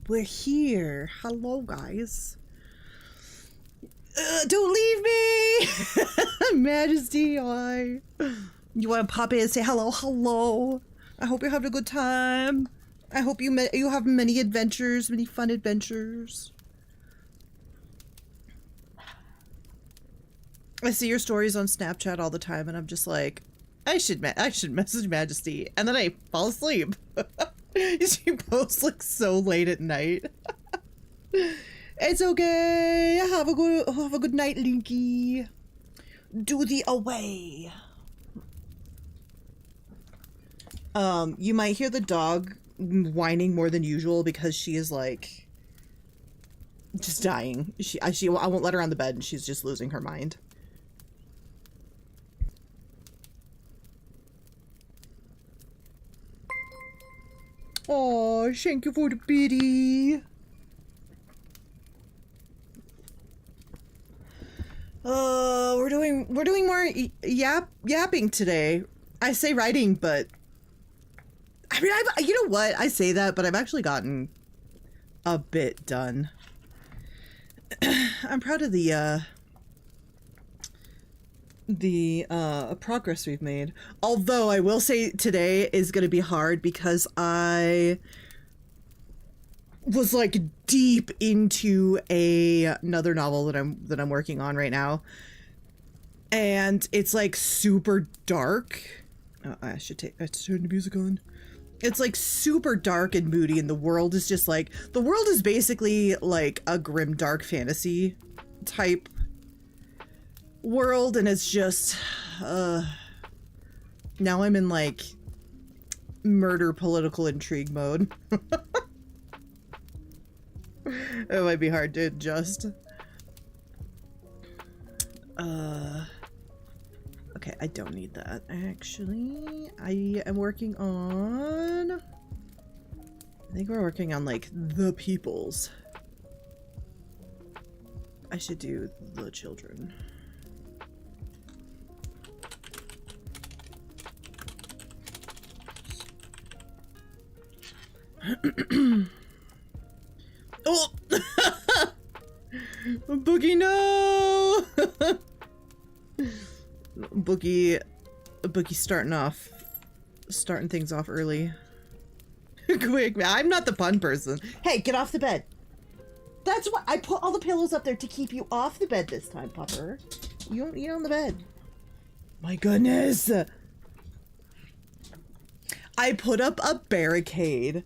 We're here. Hello, guys. Don't leave me! Majesty, hi. You want to pop in and say hello? Hello. I hope you're having a good time. I hope you have many adventures, many fun adventures. I see your stories on Snapchat all the time, and I'm just like, I should message Majesty, and then I fall asleep. She posts like so late at night. It's okay. Have a good night, Linky. Do the away. You might hear the dog whining more than usual because she is like just dying. I won't let her on the bed, and she's just losing her mind. Oh, thank you for the biddy. We're doing more yapping today. I say writing, but I mean, you know what? I say that, but I've actually gotten a bit done. I'm proud of the progress we've made. Although I will say today is going to be hard because I was like deep into another novel that I'm working on right now, and it's like super dark. Oh, I should turn the music on. It's like super dark and moody, and the world is just like, the world is basically like a grim dark fantasy type world, and it's just now I'm in like murder political intrigue mode. It might be hard to adjust. Okay, I don't need that. Actually, I am working on, I think we're working on like the peoples. I should do the children. Oh! Boogie, no! Boogie starting things off early. Quick, I'm not the pun person. Hey, get off the bed. That's why I put all the pillows up there, to keep you off the bed this time, pupper. You don't eat on the bed. My goodness. I put up a barricade.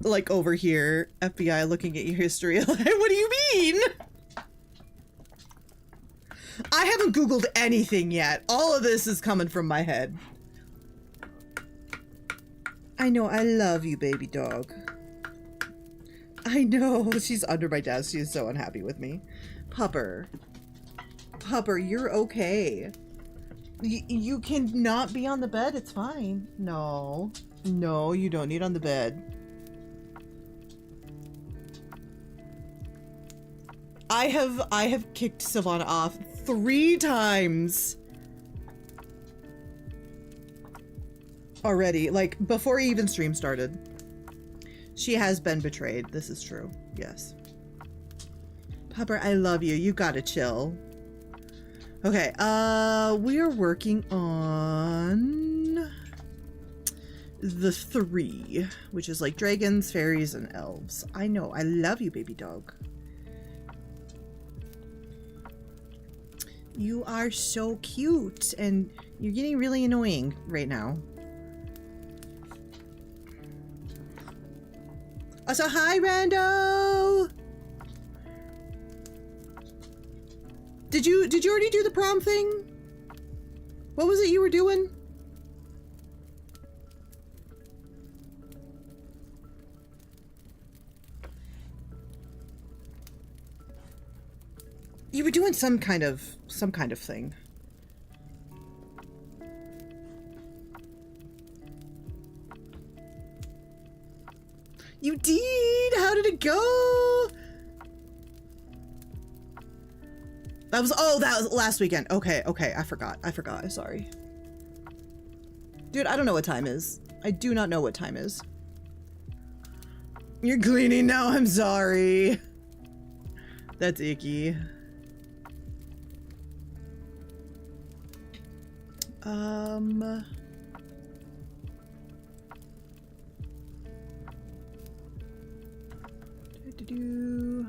Like over here, FBI looking at your history. What do you mean? I haven't Googled anything yet. All of this is coming from my head. I know, I love you, baby dog. I know, she's under my desk. She's so unhappy with me. Pupper. Pupper, you're okay. You can not be on the bed, it's fine. No. No, you don't need on the bed. I have kicked Savannah off 3 times already, like before even stream started. She has been betrayed. This is true. Yes. Pupper, I love you. You gotta chill. Okay, we are working on the 3, which is like dragons, fairies, and elves. I know. I love you, baby dog. You are so cute, and you're getting really annoying right now. Also, hi, Rando! Did you already do the prom thing? What was it you were doing? You were doing some kind of thing. You did? How did it go? That was last weekend. Okay, I forgot. I'm sorry. Dude, I don't know what time is. I do not know what time is. You're cleaning now, I'm sorry. That's icky. Do-do-do.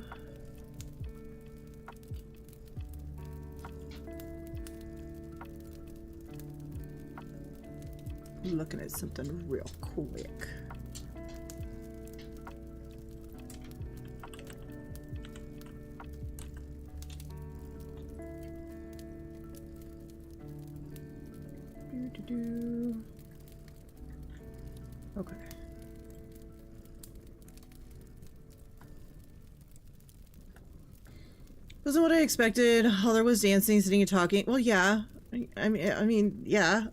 Looking at something real quick. Okay. Wasn't what I expected. All there was dancing, sitting, and talking. Well, yeah. I mean, yeah.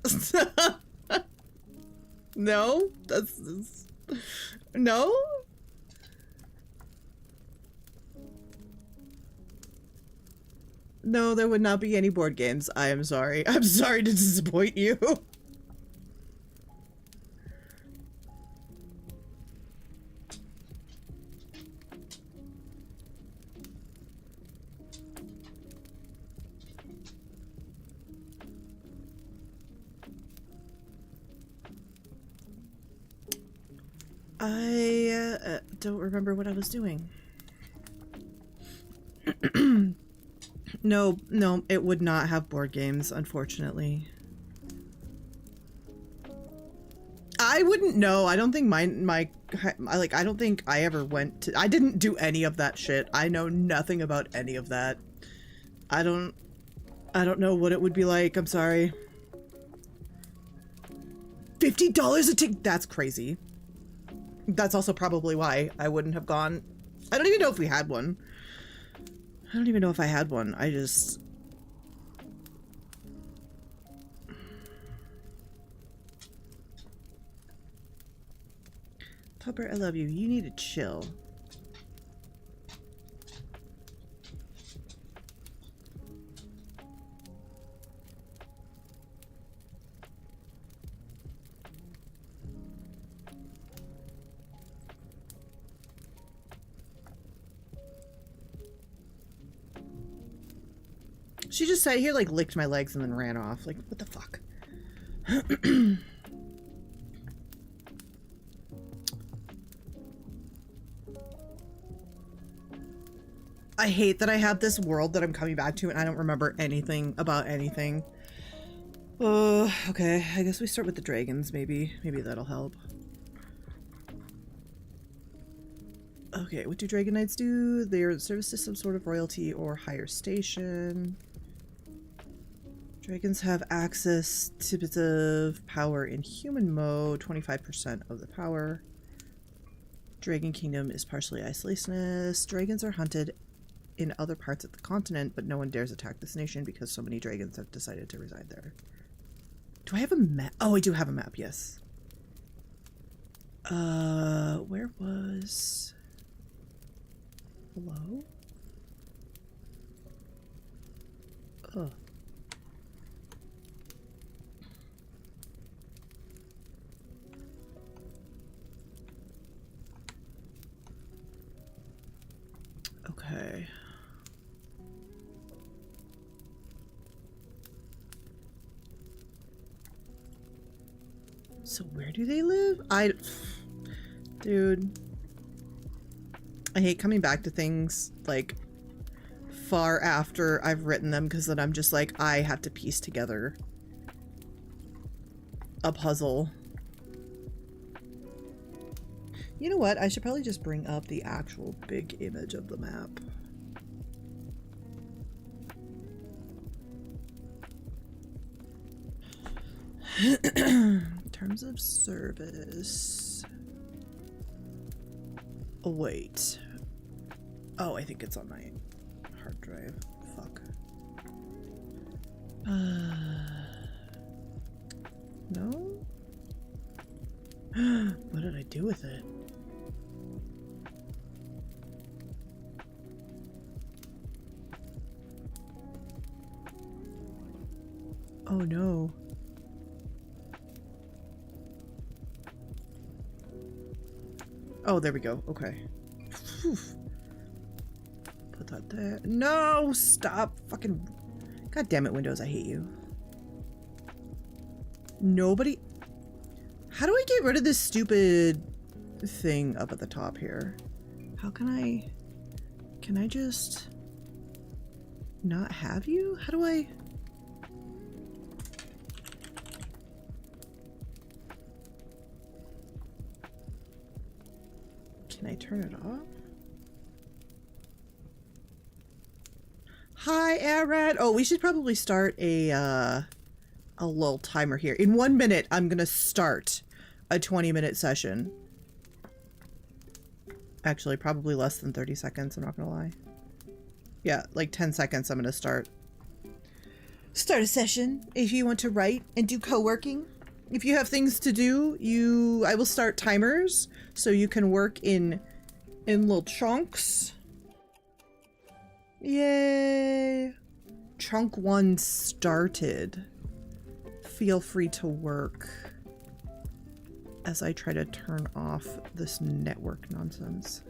No, that's no. No, there would not be any board games. I am sorry. I'm sorry to disappoint you. I don't remember what I was doing. No, it would not have board games, unfortunately. I wouldn't know. I don't think I don't think I ever went to, I didn't do any of that shit. I know nothing about any of that. I don't know what it would be like. I'm sorry. $50 a ticket? That's crazy. That's also probably why I wouldn't have gone. I don't even know if we had one. I don't even know if I had one. I just... Topper, I love you. You need to chill. She just sat here, like, licked my legs and then ran off. Like, what the fuck? I hate that I have this world that I'm coming back to and I don't remember anything about anything. Okay. I guess we start with the dragons, maybe. Maybe that'll help. Okay, what do Dragon Knights do? They are service to some sort of royalty or higher station. Dragons have access to bits of power in human mode, 25% of the power. Dragon Kingdom is partially isolationist. Dragons are hunted in other parts of the continent, but no one dares attack this nation because so many dragons have decided to reside there. Do I have a map? Oh, I do have a map, yes. Where was... Hello? Oh. Okay. So where do they live? Dude. I hate coming back to things, like, far after I've written them, because then I'm just like, I have to piece together a puzzle. You know what? I should probably just bring up the actual big image of the map. Terms of service. Oh, wait. Oh, I think it's on my hard drive. Fuck. No? What did I do with it? Oh no. Oh, there we go. Okay. Whew. Put that there. No! Stop! Fucking... God damn it, Windows. I hate you. Nobody... How do I get rid of this stupid thing up at the top here? How can I... Can I just... not have you? How do I... Can I turn it off? Hi, Aaron. Oh, we should probably start a little timer here. In 1 minute, I'm gonna start a 20-minute session. Actually, probably less than 30 seconds, I'm not gonna lie. Yeah, like 10 seconds, I'm gonna start a session. If you want to write and do co-working, if you have things to do, I will start timers so you can work in little chunks. Yay! Chunk 1 started. Feel free to work as I try to turn off this network nonsense.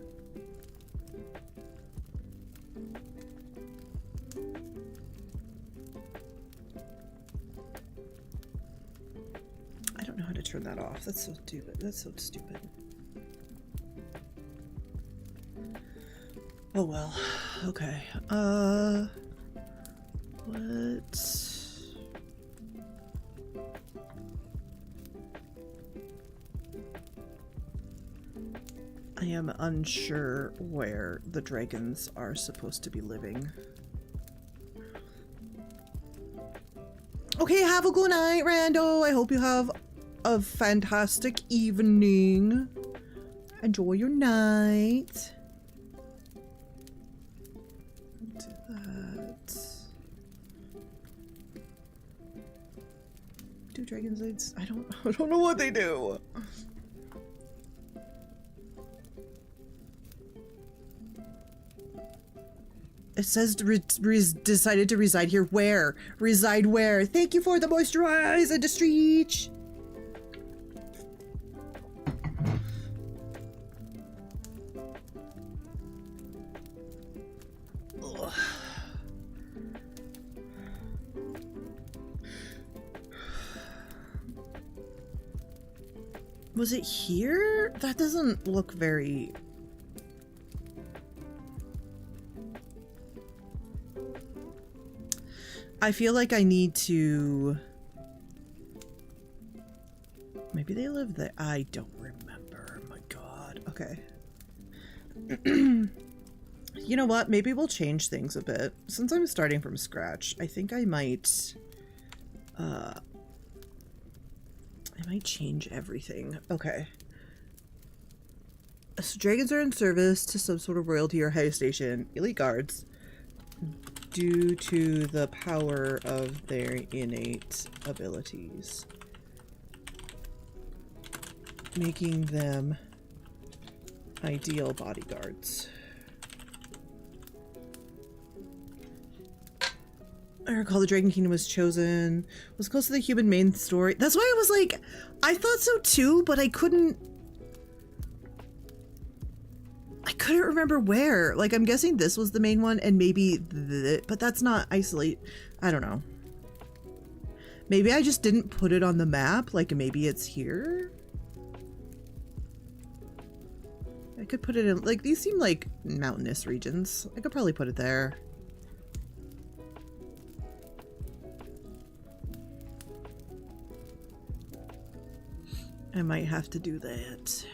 I don't know how to turn that off. That's so stupid. That's so stupid. Oh well. Okay. What? I am unsure where the dragons are supposed to be living. Okay, have a good night, Rando. I hope you have a fantastic evening. Enjoy your night. Do that. Do dragons eggs? I don't know what they do. It says decided to reside here. Where? Reside where? Thank you for the moisturize and the stretch. Ugh. Was it here? That doesn't look very... I feel like I need to... Maybe they live there. I don't remember. My God. Okay. You know what? Maybe we'll change things a bit. Since I'm starting from scratch, I think I might change everything. Okay. So dragons are in service to some sort of royalty or high station. Elite guards. Due to the power of their innate abilities, making them ideal bodyguards. I recall the Dragon Kingdom was close to the human main story. That's why I was like, I thought so too, but I couldn't remember where. Like, I'm guessing this was the main one and maybe but that's not isolate. I don't know. Maybe I just didn't put it on the map. Like, maybe it's here. I could put it in, like, these seem like mountainous regions. I could probably put it there. I might have to do that.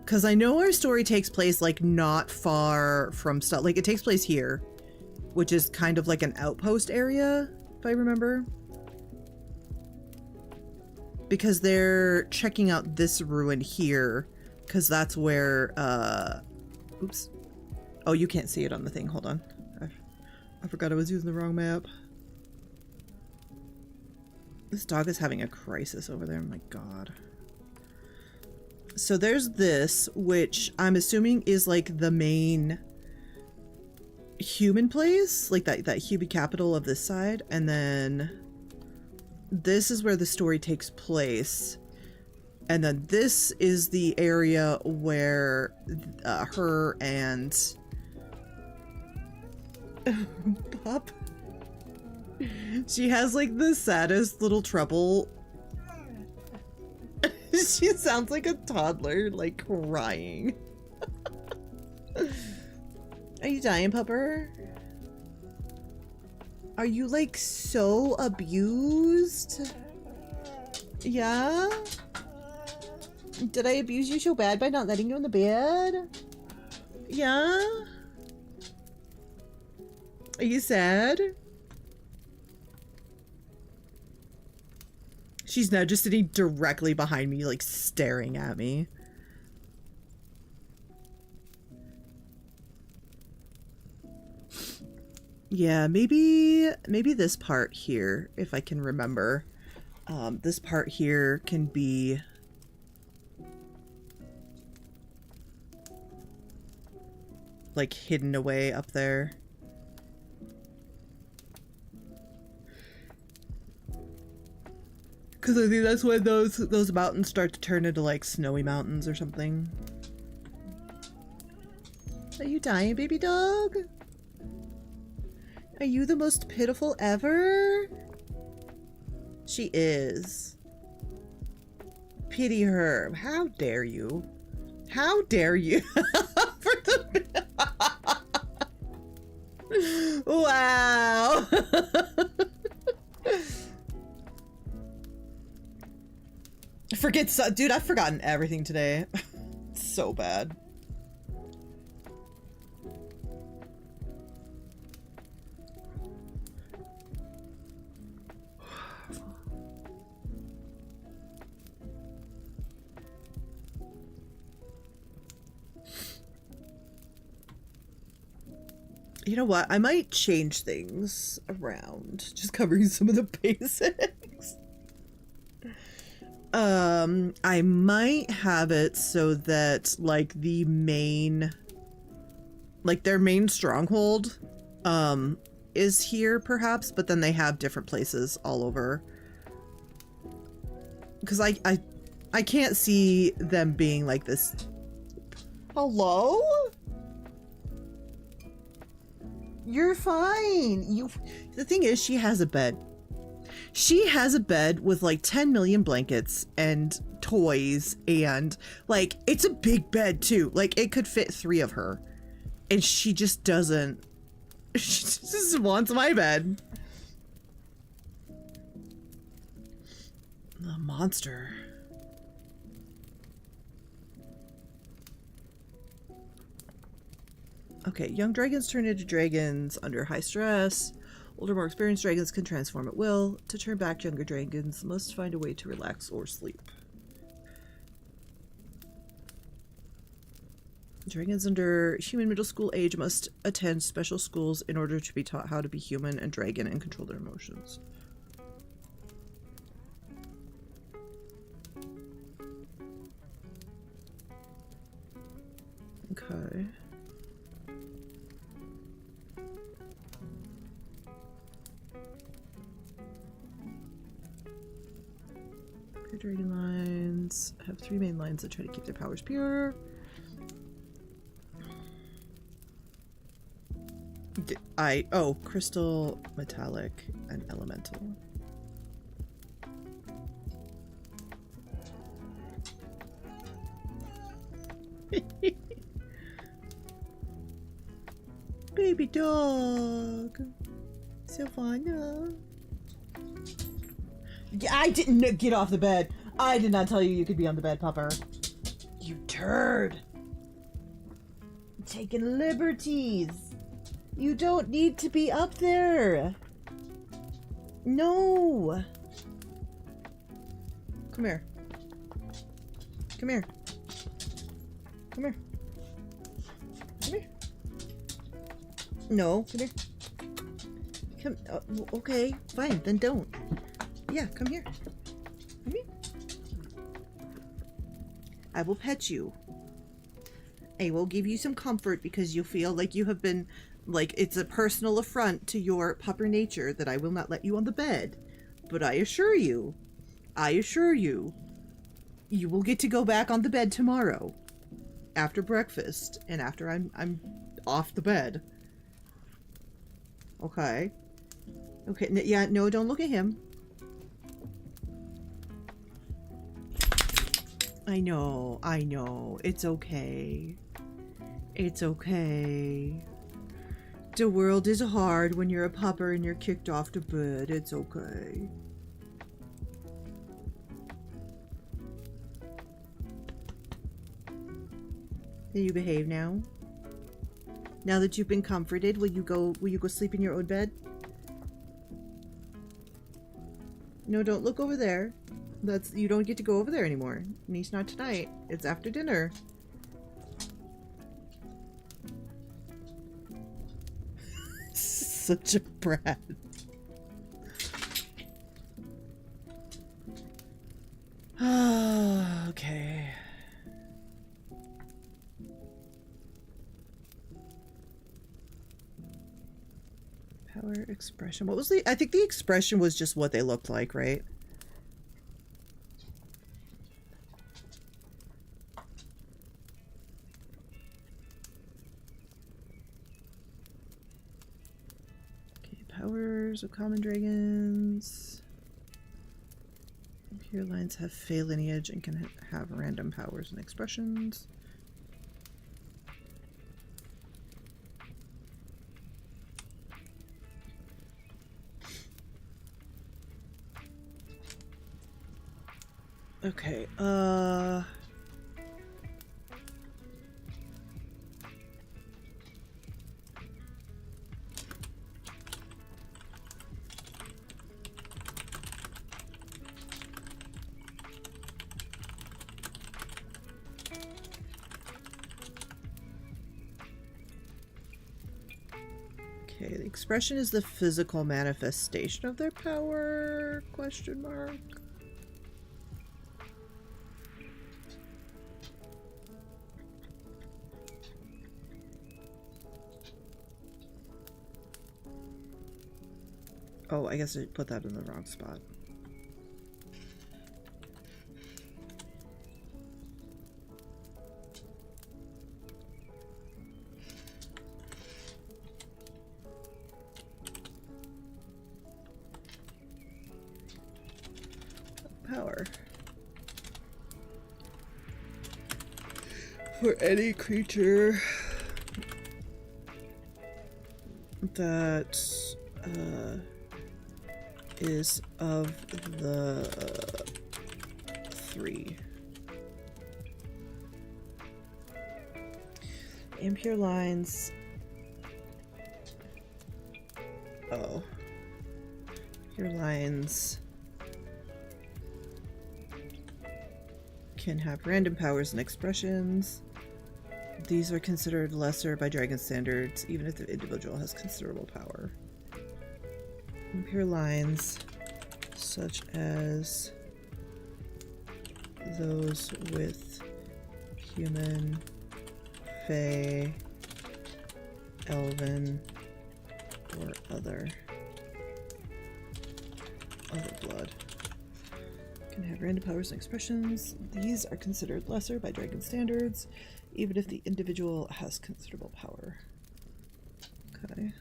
Because I know our story takes place, like, not far from stuff. Like, it takes place here, which is kind of like an outpost area, if I remember. Because they're checking out this ruin here, because that's where, oops. Oh, you can't see it on the thing. Hold on. I forgot I was using the wrong map. This dog is having a crisis over there. Oh my God. So there's this, which I'm assuming is like the main human place, like that human capital of this side. And then this is where the story takes place. And then this is the area where her and Pup, she has like the saddest little trouble. She sounds like a toddler, like crying. Are you dying, Pupper? Are you like so abused? Yeah? Did I abuse you so bad by not letting you in the bed? Yeah? Are you sad? She's now just sitting directly behind me, like staring at me. Yeah, maybe this part here, if I can remember. This part here can be like hidden away up there. Because I think that's when those mountains start to turn into like snowy mountains or something. Are you dying, baby dog? Are you the most pitiful ever? She is. Pity her. How dare you? How dare you? For the... Wow. Dude, I've forgotten everything today. So bad. You know what? I might change things around. Just covering some of the basics. I might have it so that like the main, like their main stronghold, is here perhaps, but then they have different places all over. Because I can't see them being like this. Hello? You're fine. The thing is, she has a bed. She has a bed with like 10 million blankets and toys, and like it's a big bed too. Like it could fit 3 of her, and she just doesn't. She just wants my bed. The monster. Okay, young dragons turn into dragons under high stress. Older, more experienced dragons can transform at will. To turn back, younger dragons must find a way to relax or sleep. Dragons under human middle school age must attend special schools in order to be taught how to be human and dragon and control their emotions. Okay. Dragon lines have 3 main lines that try to keep their powers pure. Crystal, metallic, and elemental. Baby dog, Savannah. I didn't get off the bed. I did not tell you could be on the bed, Pupper. You turd. Taking liberties. You don't need to be up there. No. Come here. Come here. Come here. Come here. No, come here. Come. Okay, fine. Then don't. Yeah, come here. Come here. I will pet you. I will give you some comfort because you feel like you have been, like, it's a personal affront to your pupper nature that I will not let you on the bed. But I assure you, You will get to go back on the bed tomorrow. After breakfast. And after I'm off the bed. Okay. Okay, yeah, no, don't look at him. I know. It's okay. It's okay. The world is hard when you're a pupper and you're kicked off to bed. It's okay. Can you behave now? Now that you've been comforted, will you go sleep in your own bed? No, don't look over there. You don't get to go over there anymore. At least not tonight. It's after dinner. Such a brat. Okay. Power expression. What was I think the expression was just what they looked like, right? Powers of common dragons. Pure lines have Fey lineage and can have random powers and expressions. Okay, okay, the expression is the physical manifestation of their power, question mark. Oh, I guess I put that in the wrong spot. Power. For any creature that is of the three. Impure lines. Oh. Impure lines can have random powers and expressions. These are considered lesser by dragon standards, even if the individual has considerable power. Impure lines, such as those with human, fey, elven, or other blood, can have random powers and expressions. These are considered lesser by dragon standards, even if the individual has considerable power. Okay.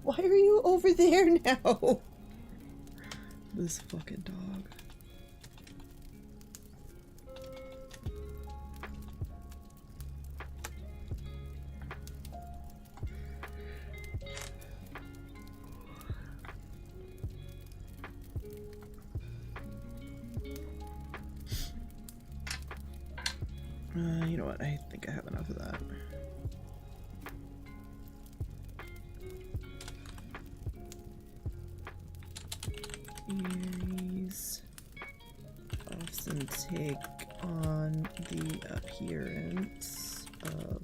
Why are you over there now? This fucking dog. You know what? I think I have enough of that. Eries often take on the appearance of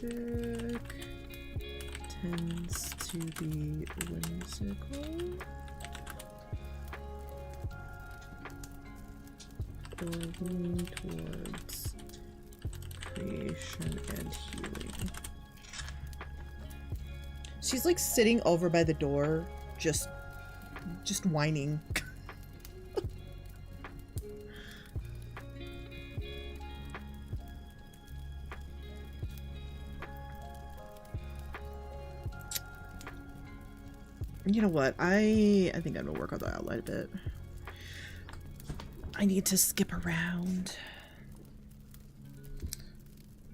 magic tends to be whimsical or lean towards creation and healing. She's like sitting over by the door, just whining. You know what? I think I'm gonna work on the outline a bit. I need to skip around.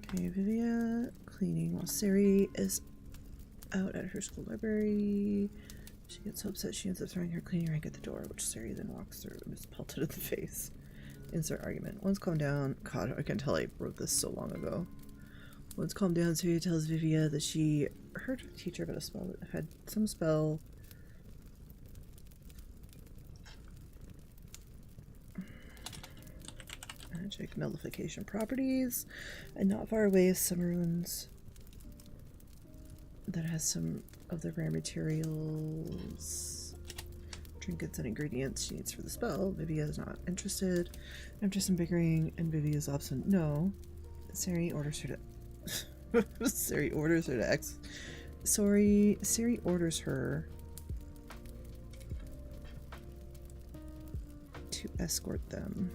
Okay, Vivia cleaning while Sari is out at her school library. She gets so upset she ends up throwing her cleaning rag at the door, which Sari then walks through and is pelted in the face. Insert argument. Once calmed down, God, I can tell I wrote this so long ago. Once calmed down, Sari tells Vivia that she heard her teacher about a spell that had some spell. Magic nullification properties, and not far away is some ruins that has some of the rare materials, trinkets, and ingredients she needs for the spell. Vivia is not interested. After some bickering and Vivia's absent, no. Sari orders her to Sari orders her to escort them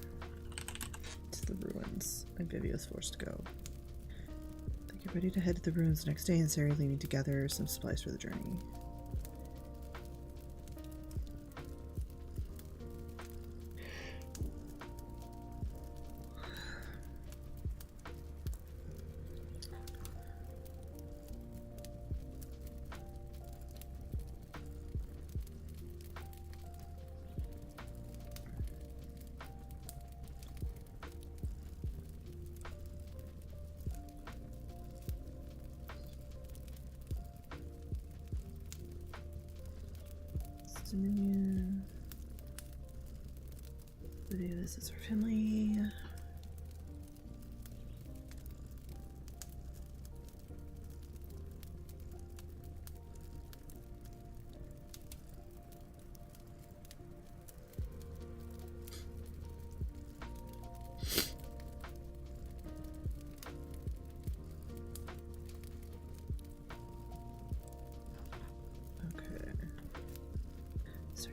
to the ruins, and Vivia is forced to go. They get ready to head to the ruins the next day, and Sari leaving to gather some supplies for the journey. Dominion. Vivia visits her family.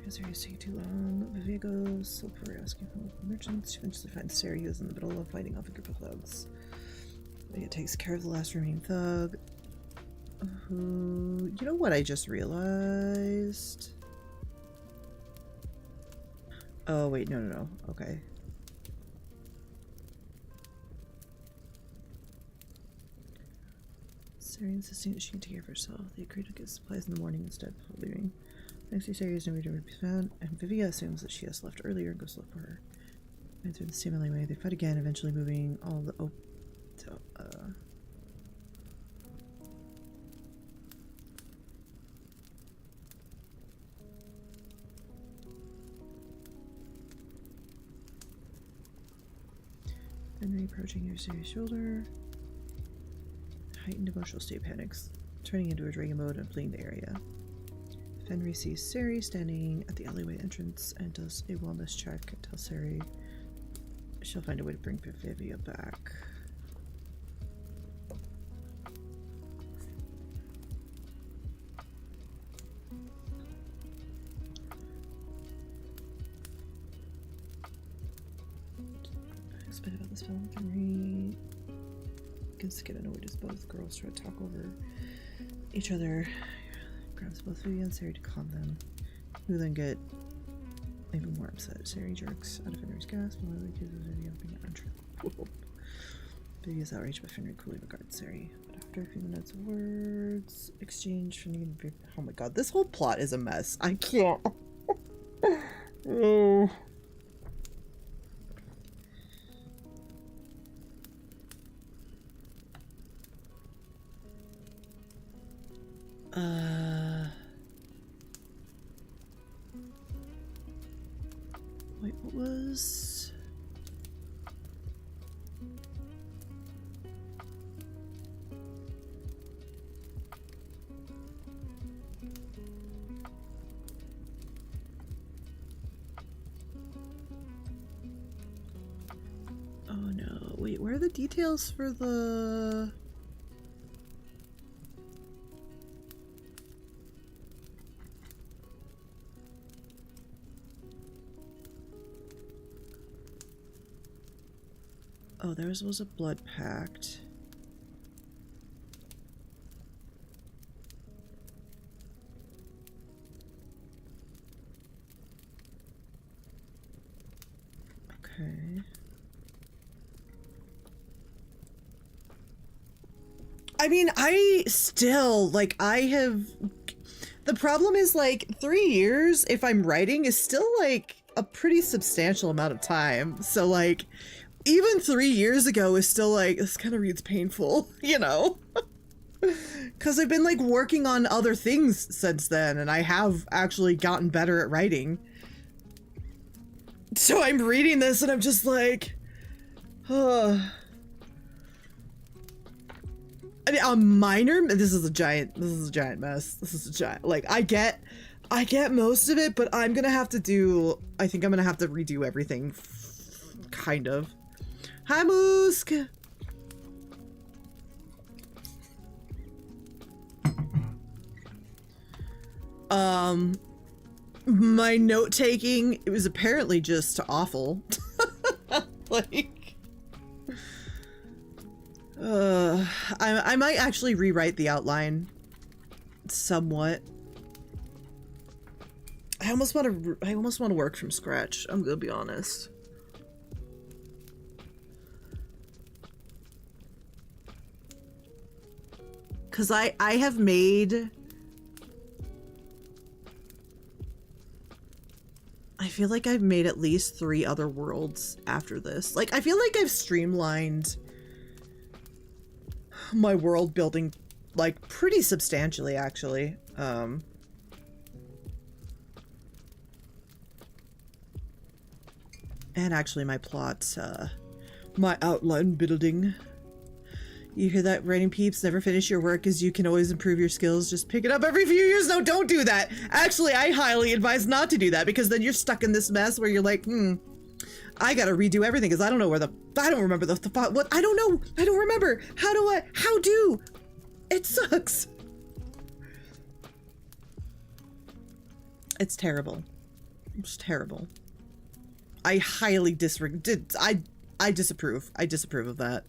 Sari is taking too long. Vivia goes look for asking for local merchants. She eventually finds Sari, who is in the middle of fighting off a group of thugs. Vivia takes care of the last remaining thug. Who, you know what I just realized? Oh wait, no. Okay. Sari insisting that she can take care of herself. They agree to get supplies in the morning instead before leaving. Next day, Sari is nowhere to be found, and Vivia assumes that she has left earlier and goes to look for her. And through the same alleyway, they fight again, eventually moving all the Henry approaching your Sari's shoulder. Heightened emotional state panics, turning into a dragon mode and fleeing the area. Henry sees Sari standing at the alleyway entrance and does a wellness check and tells Sari she'll find a way to bring Vivia back. Explain about this film. Henry begins to get annoyed as both girls try to talk over each other. Grabs both Vivia and Sari to calm them, who then get even more upset. Sari jerks out of Fenrir's gas, but Lily accuses Vivia of being untrue. Vivia's outraged, but Fenrir coolly regards Sari. But after a few minutes of words exchanged, Fenrir and Vivia. Oh my god, this whole plot is a mess. I can't. Oh. Wait, what was... where are the details for the... Oh, theirs was a blood pact. Okay. I mean, I still, like, I have... The problem is, like, 3 years, if I'm writing, is still, like, a pretty substantial amount of time. So, like, even 3 years ago is still, like, this kind of reads painful, you know? Because I've been, like, working on other things since then, and I have actually gotten better at writing. So I'm reading this, and I'm just like... I mean, a minor, this is a giant mess. This is a giant, like, I get most of it, but I'm gonna have to do, I think I'm gonna have to redo everything, kind of. Hi, Moosk! My note-taking, it was apparently just awful. Like... I might actually rewrite the outline somewhat. I almost want to work from scratch. I'm gonna be honest. Cause I have made, I feel like I've made at least 3 other worlds after this. Like, I feel like I've streamlined my world building, like, pretty substantially, actually. And actually my plot, my outline building. You hear that, writing peeps? Never finish your work, as you can always improve your skills. Just pick it up every few years. No, don't do that. Actually, I highly advise not to do that, because then you're stuck in this mess where you're like, I gotta redo everything because I don't know where I don't remember what, I don't know. I don't remember. How do? It sucks. It's terrible. It's terrible. I highly I disapprove. I disapprove of that.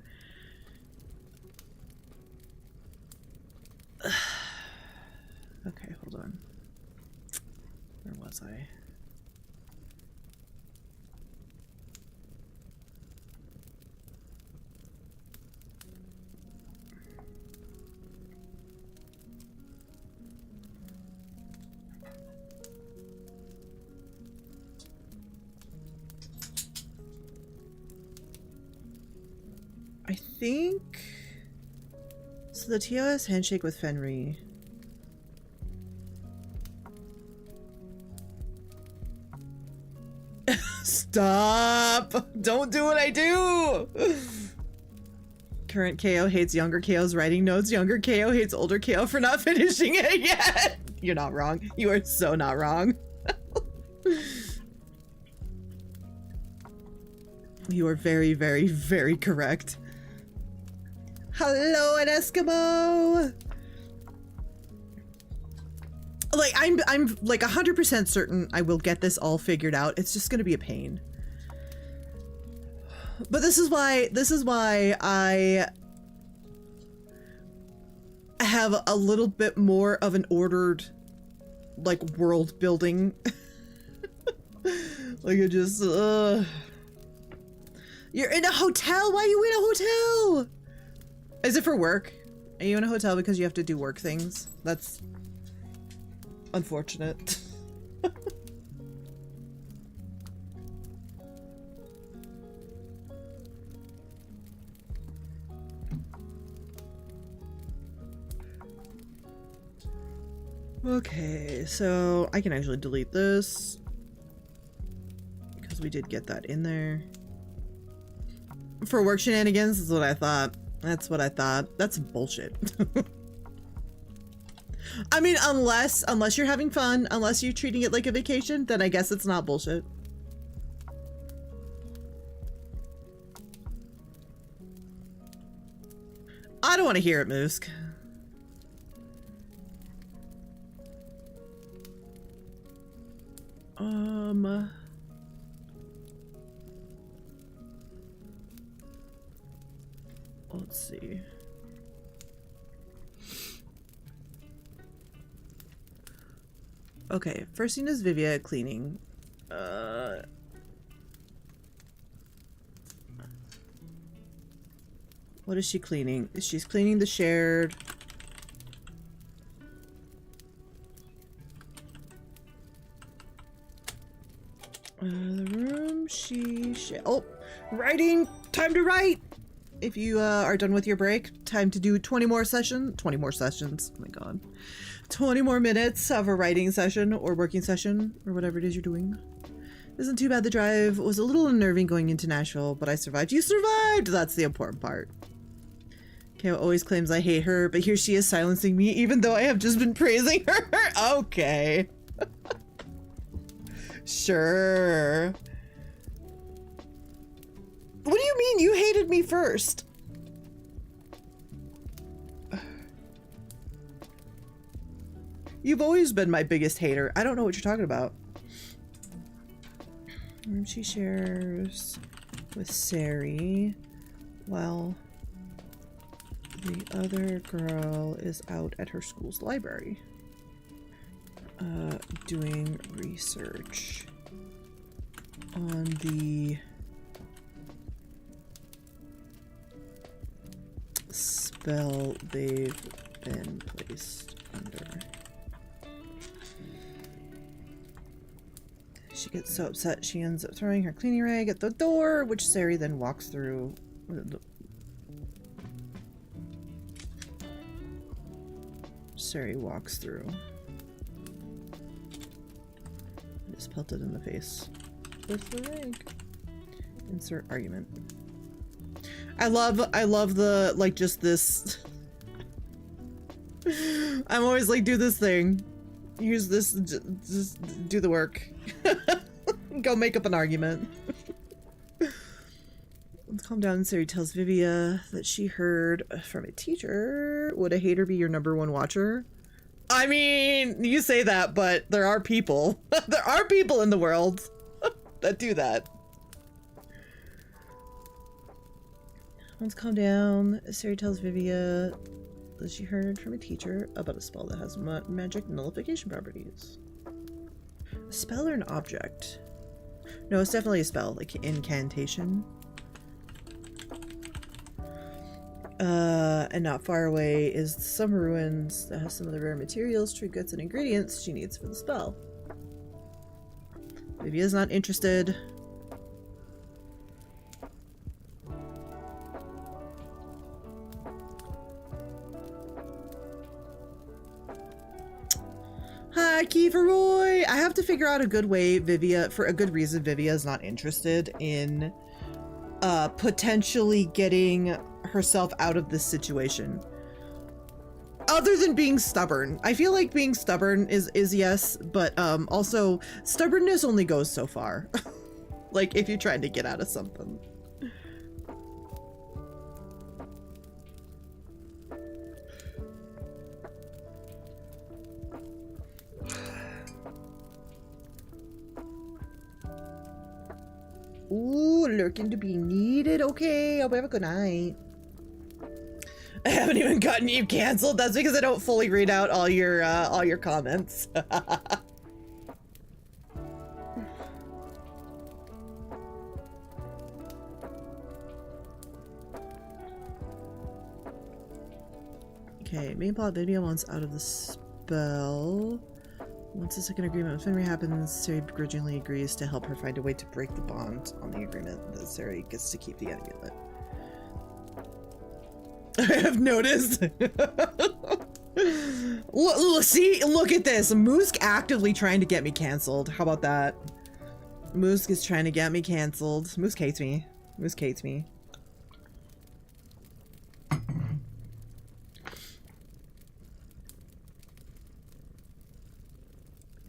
Okay, hold on. Where was I? I think... So the TOS handshake with Fenry. Stop! Don't do what I do! Current KO hates younger KO's writing notes. Younger KO hates older KO for not finishing it yet. You're not wrong. You are so not wrong. You are very, very, very correct. Hello, an Eskimo! Like, I'm like 100% certain I will get this all figured out. It's just gonna be a pain. But this is why I have a little bit more of an ordered, like, world building. Like, it just, You're in a hotel? Why are you in a hotel? Is it for work? Are you in a hotel because you have to do work things? That's unfortunate. Okay, so I can actually delete this because we did get that in there. For work shenanigans, is what I thought. That's what I thought. That's bullshit. I mean, unless you're having fun, unless you're treating it like a vacation, then I guess it's not bullshit. I don't want to hear it, Moosk. Let's see. Okay, first thing is Vivia cleaning. What is she cleaning? She's cleaning the shared. The room oh, writing! Time to write! If you are done with your break, time to do 20 more sessions. Oh my god. 20 more minutes of a writing session or working session or whatever it is you're doing. Isn't too bad. The drive was a little unnerving going into Nashville, but I survived. You survived! That's the important part. Kayla always claims I hate her, but here she is silencing me even though I have just been praising her. Okay. Sure. What do you mean you hated me first? You've always been my biggest hater. I don't know what you're talking about. She shares with Sari while the other girl is out at her school's library doing research on the spell they've been placed under. She gets so upset she ends up throwing her cleaning rag at the door, which Sari then walks through. Sari walks through. Just pelted in the face with the rag. Insert argument. I love the, like, just this. I'm always like, do this thing. Use this, just do the work. Go make up an argument. Let's calm down. Sari tells Vivia that she heard from a teacher. Would a hater be your #1 watcher? I mean, you say that, but there are people. There are people in the world that do that. Let's calm down. Sari tells Vivia that she heard from a teacher about a spell that has magic nullification properties. A spell or an object? No, it's definitely a spell, like incantation. And not far away is some ruins that has some of the rare materials, true goods, and ingredients she needs for the spell. Vivia's not interested. Hi, Kiefer Roy! I have to figure out a good way for a good reason Vivia is not interested in potentially getting herself out of this situation. Other than being stubborn. I feel like being stubborn is yes, but also stubbornness only goes so far. Like if you're trying to get out of something. Ooh, lurking to be needed. Okay, hope you have a good night. I haven't even gotten you canceled. That's because I don't fully read out all your comments. Okay, main plot. Vivia wants out of the spell. Once the second agreement with Fenrir happens, Sari begrudgingly agrees to help her find a way to break the bond on the agreement that Sari gets to keep the amulet. I have noticed. See, look at this. Moosk actively trying to get me canceled. How about that? Moosk is trying to get me canceled. Moosk hates me. Moosk hates me.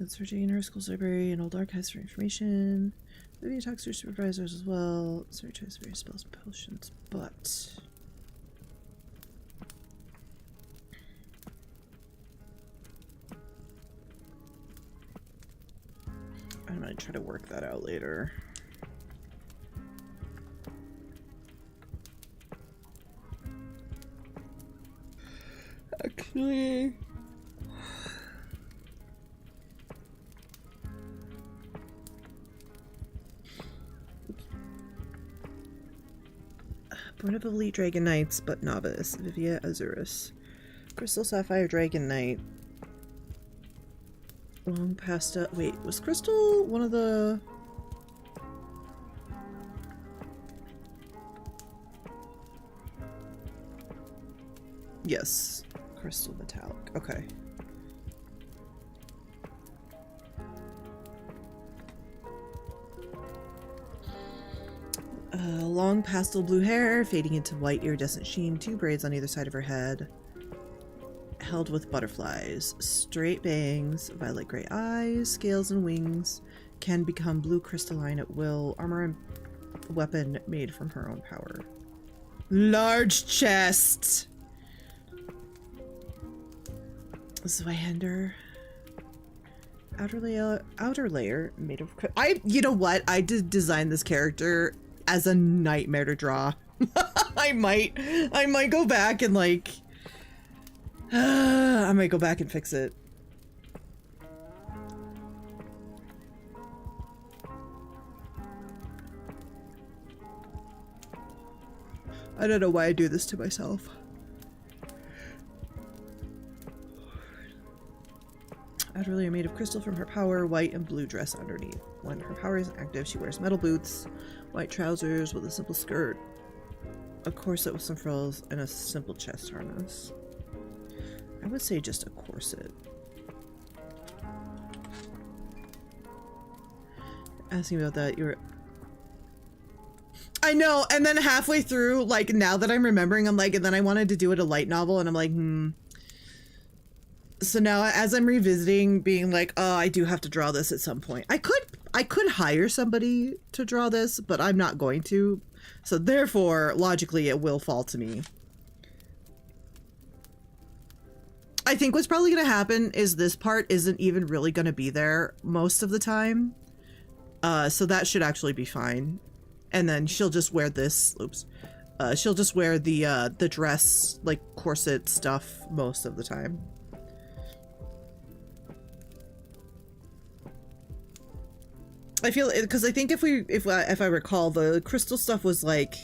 Searching in her school's library and old archives for information. Vivia talks to her supervisors as well. Sari tries various spells and potions, but I'm gonna try to work that out later. Actually... Born of Elite Dragon Knights, but novice. Vivia Azuris. Crystal Sapphire Dragon Knight. Long pasta. Wait, was Crystal one of the... Yes. Crystal Metallic. Okay. Long pastel blue hair, fading into white iridescent sheen, 2 braids on either side of her head, held with butterflies, straight bangs, violet gray eyes, scales and wings, can become blue crystalline at will, armor and weapon made from her own power. Large chest! Zweihander. Outer layer made of... you know what? I did design this character as a nightmare to draw. I might go back and like... I might go back and fix it. I don't know why I do this to myself. Outer layer made of crystal from her power, white and blue dress underneath. When her power isn't active, she wears metal boots, white trousers with a simple skirt, a corset with some frills, and a simple chest harness. I would say just a corset. Asking about that, you were... I know, and then halfway through, like, now that I'm remembering, I'm like, and then I wanted to do it a light novel, and I'm like, So now, as I'm revisiting, being like, oh, I do have to draw this at some point. I could hire somebody to draw this, but I'm not going to. So therefore, logically, it will fall to me. I think what's probably going to happen is this part isn't even really going to be there most of the time. So that should actually be fine. And then she'll just wear this, oops. She'll just wear the dress, like, corset stuff most of the time. I feel, because I think if I recall, the crystal stuff was like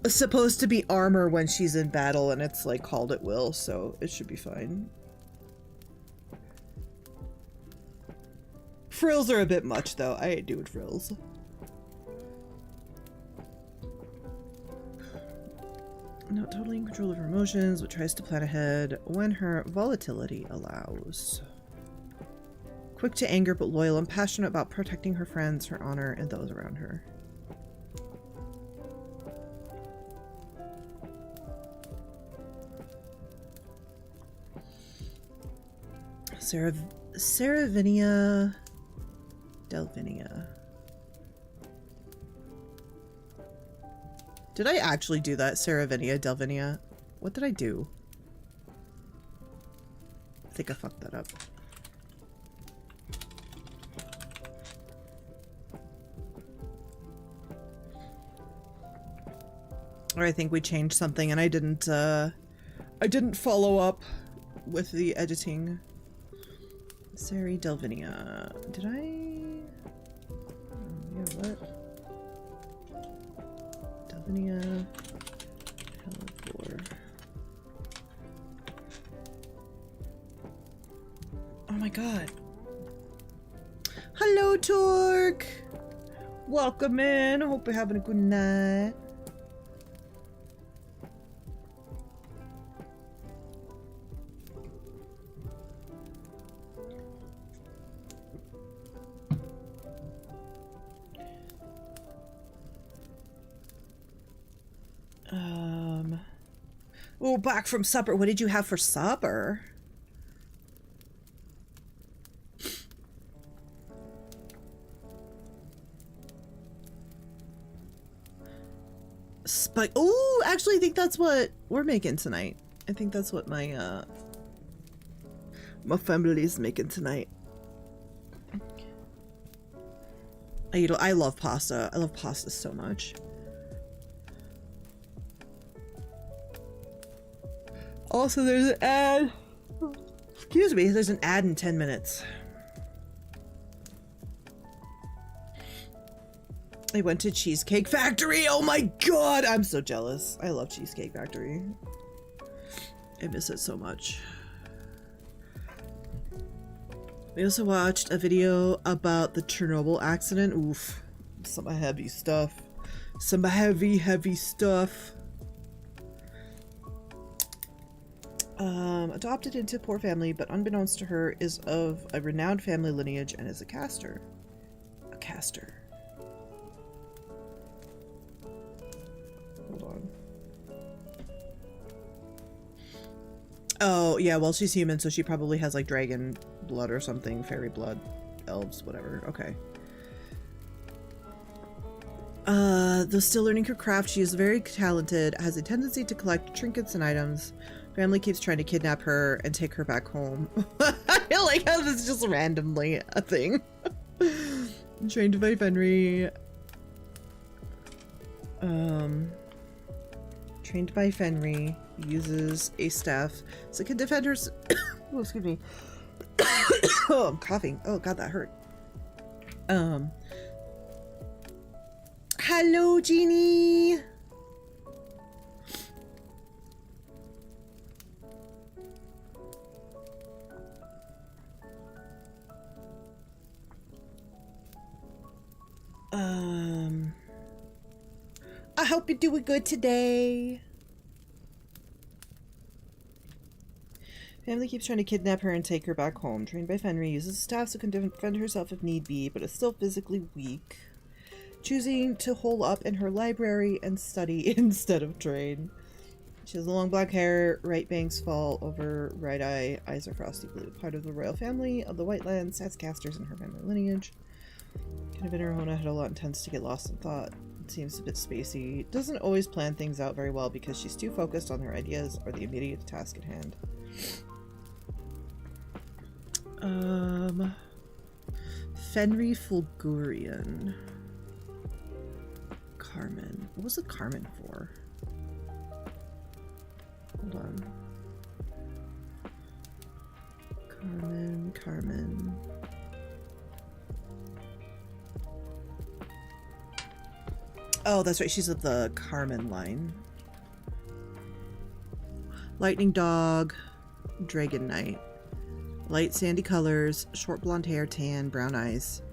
supposed to be armor when she's in battle, and it's like called at will, so it should be fine. Frills are a bit much though. I ain't doing frills. Not totally in control of her emotions, but tries to plan ahead when her volatility allows. Quick to anger, but loyal and passionate about protecting her friends, her honor, and those around her. Saravinia Delvinia. Did I actually do that? Saravinia Delvinia? What did I do? I think I fucked that up. Or I think we changed something and I didn't follow up with the editing. Sari Delvinia. Did I? Oh, yeah, what? Delvinia. Hellebore. Oh my god. Hello, Torque! Welcome in. Hope you're having a good night. Oh, back from supper. What did you have for supper? Spike. Oh, actually, I think that's what we're making tonight. I think that's what my my family's making tonight. I love pasta. I love pasta so much. Also, there's an ad. Excuse me, there's an ad in 10 minutes. I went to Cheesecake Factory. Oh my god, I'm so jealous. I love Cheesecake Factory. I miss it so much. We also watched a video about the Chernobyl accident. Oof, some heavy stuff. Some heavy stuff. Adopted into a poor family, but unbeknownst to her, is of a renowned family lineage and is a caster. A caster. Hold on. Oh, yeah, well, she's human, so she probably has, like, dragon blood or something. Fairy blood. Elves, whatever. Okay. Though still learning her craft, she is very talented, has a tendency to collect trinkets and items. Family keeps trying to kidnap her and take her back home. I feel like how this is just randomly a thing. Trained by Fenry. Trained by Fenry. Uses a staff so can defend her. Oh, excuse me. Oh, I'm coughing. Oh god, that hurt. Hello, Jeannie. I hope you're doing good today. Family keeps trying to kidnap her and take her back home. Trained by Fenry, uses staff so can defend herself if need be, but is still physically weak. Choosing to hole up in her library and study instead of train. She has long black hair, right bangs fall over right eye, eyes are frosty blue. Part of the royal family of the Whitelands, has casters in her family lineage. Kind of in her own head a lot and tends to get lost in thought. It seems a bit spacey. Doesn't always plan things out very well because she's too focused on her ideas or the immediate task at hand. Fenry Fulgurian. Carmen. What was the Carmen for? Hold on. Carmen. Oh, that's right. She's of the Carmen line. Lightning Dog. Dragon Knight. Light sandy colors. Short blonde hair, tan, brown eyes.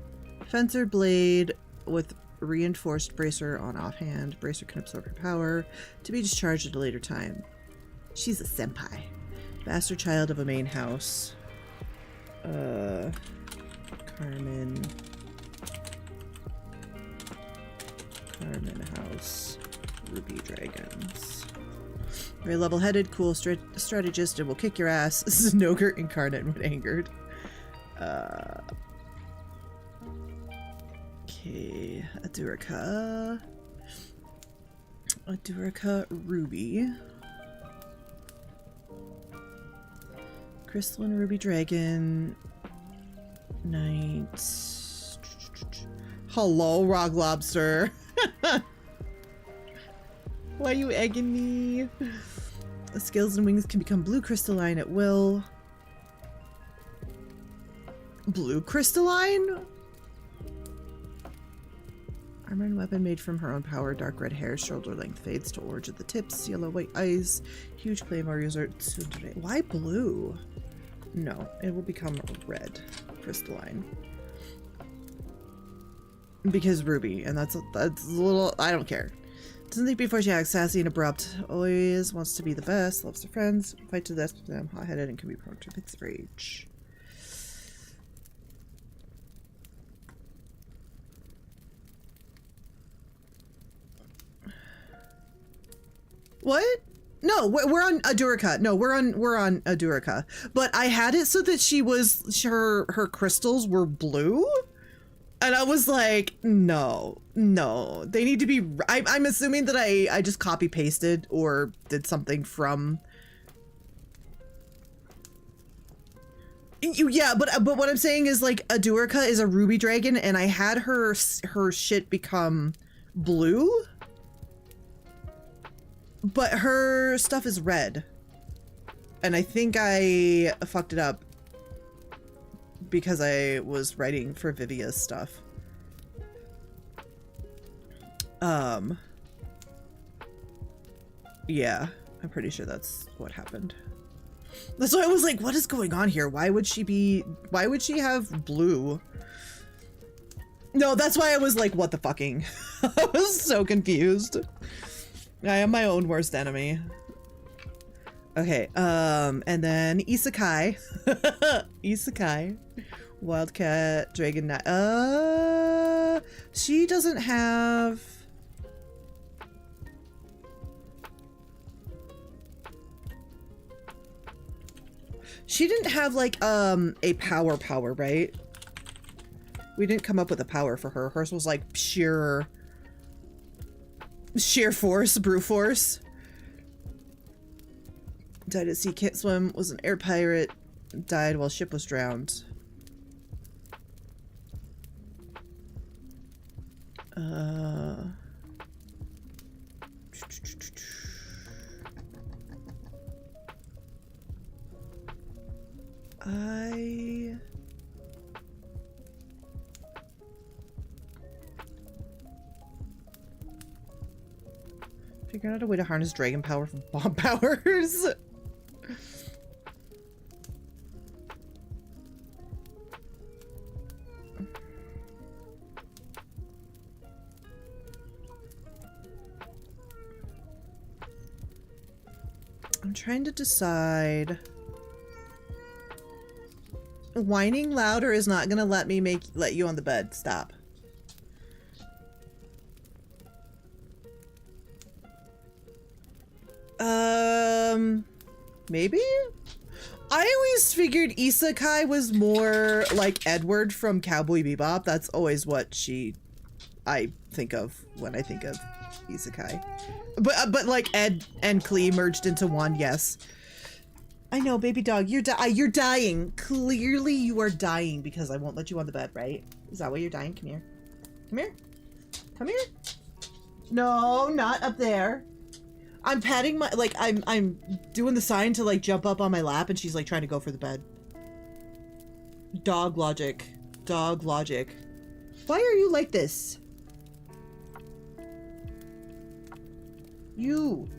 Fencer blade with reinforced bracer on offhand. Bracer can absorb her power to be discharged at a later time. She's a senpai. Bastard child of a main house. Carmen House. Ruby Dragons. Very level-headed, cool strategist, and will kick your ass. This is Nogurt incarnate when angered. Okay, Adurika Ruby. Crystalline Ruby Dragon. Knight. Hello, Rock Lobster. Why are you egging me? The scales and wings can become blue crystalline at will. Blue crystalline? Armor and weapon made from her own power. Dark red hair, shoulder length fades to orange at the tips. Yellow white eyes. Huge claymore user. Why blue? No, it will become red crystalline. Because ruby, and that's a little. I don't care. Doesn't think before she acts. Sassy and abrupt. Always wants to be the best. Loves her friends. Fight to the death with them. Hot-headed and can be prone to fits rage. What? No, we're on Adurika. No, we're on Adurika. But I had it so that she was her crystals were blue. And I was like, no, they need to be. I'm assuming that I just copy pasted or did something from. Yeah, but what I'm saying is like Adurica is a ruby dragon, and I had her shit become blue, but her stuff is red, and I think I fucked it up because I was writing for Vivia's stuff. Yeah, I'm pretty sure that's what happened. That's why I was like, what is going on here? Why would she have blue? No, that's why I was like, what the fucking? I was so confused. I am my own worst enemy. Okay, and then Isekai. Isekai. Wildcat, Dragon Knight. She doesn't have... She didn't have like a power, right? We didn't come up with a power for her. Hers was like sheer force, brute force. Died at sea, can't swim, was an air pirate, died while ship was drowned. Figure out a way to harness dragon power for bomb powers. I'm trying to decide. Whining louder is not gonna let me let you on the bed. Stop. Maybe? I always figured Isekai was more like Edward from Cowboy Bebop. That's always what I think of when I think of Isekai. But like Ed and Klee merged into one, yes. I know, baby dog, you're dying. Clearly you are dying because I won't let you on the bed, right? Is that why you're dying? Come here. Come here. Come here. No, not up there. I'm patting my, like, I'm doing the sign to, like, jump up on my lap, and she's, like, trying to go for the bed. Dog logic. Dog logic. Why are you like this? You.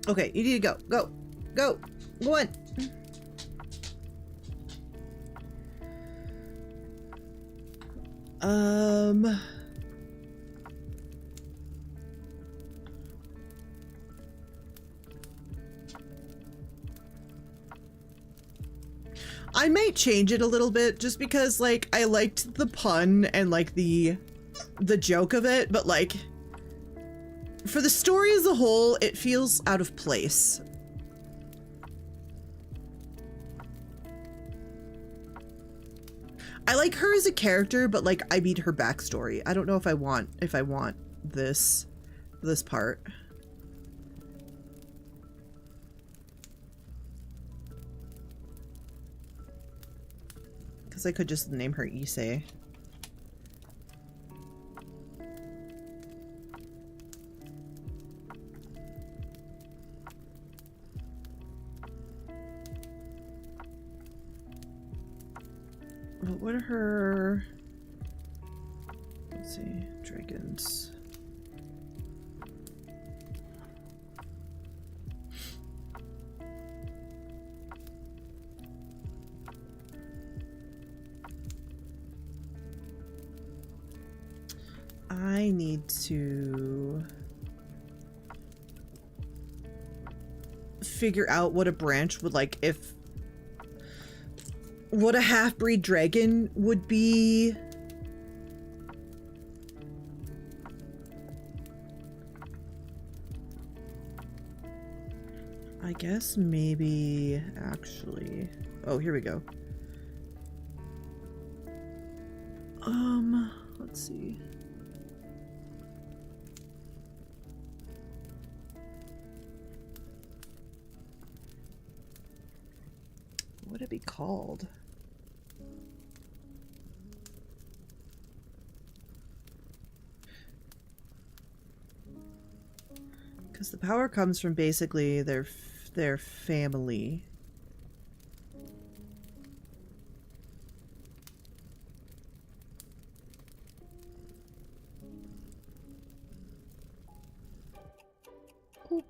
Okay, you need to go. Go. Go. Go on. I might change it a little bit just because, like, I liked the pun and, like, the joke of it, but, like, for the story as a whole, it feels out of place. I like her as a character, but like I need her backstory. I don't know if I want this part. Because I could just name her Issei. What are her... Let's see, dragons. I need to figure out what a branch would like if what a half-breed dragon would be. I guess maybe actually. Oh, here we go. Let's see. What would it be called? Because the power comes from basically their family. Ooh.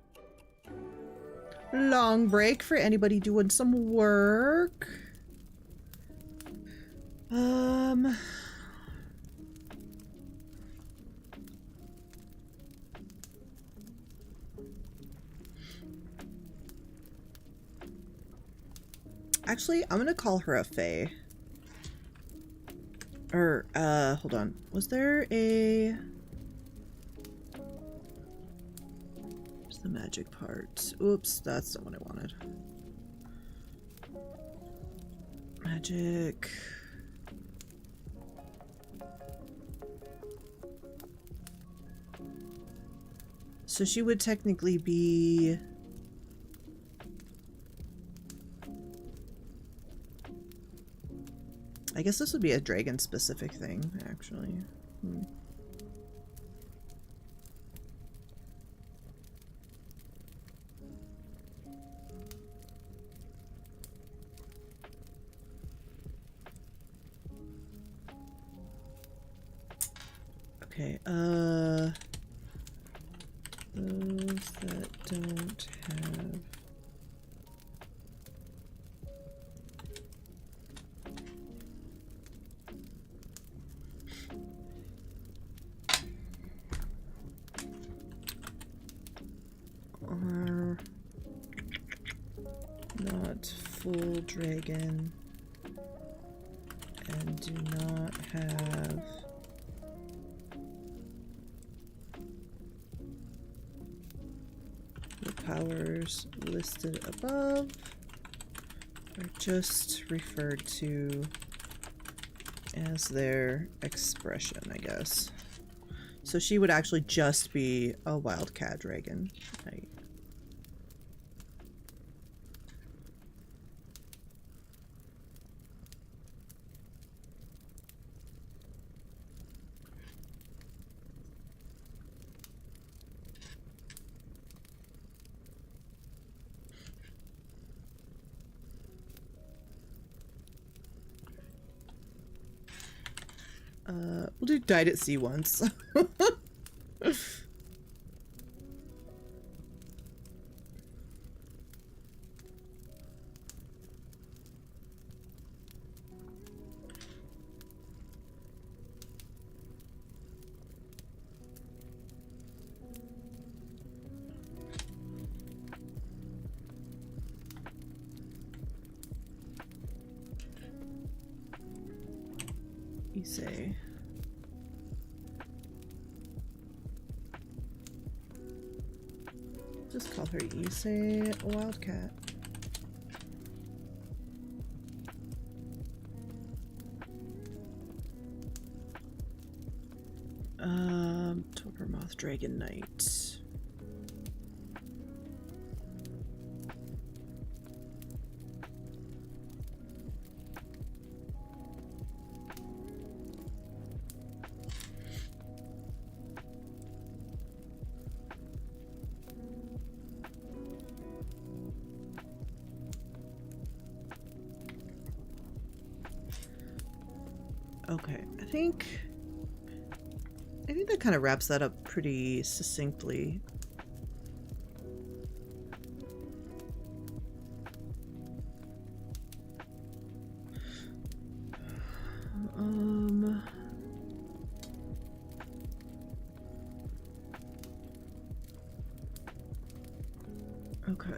Long break for anybody doing some work. Actually, I'm gonna call her a fae. Or, hold on. Was there a... Where's the magic part? Oops, that's not what I wanted. Magic... So she would technically be... I guess this would be a dragon-specific thing, actually. Okay, those that don't have... are not full dragon and do not have the powers listed above are just referred to as their expression, I guess. So she would actually just be a wildcat dragon. Right. We'll do died at sea once. You say. Just call her Issei Wildcat. Toper Moth Dragon Knight. Okay, I think that kind of wraps that up pretty succinctly. Okay.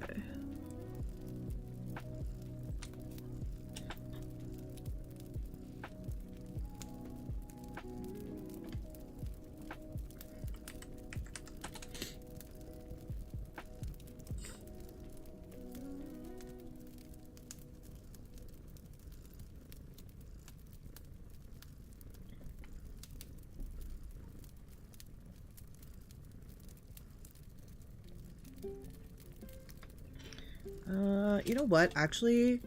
You know what? Actually,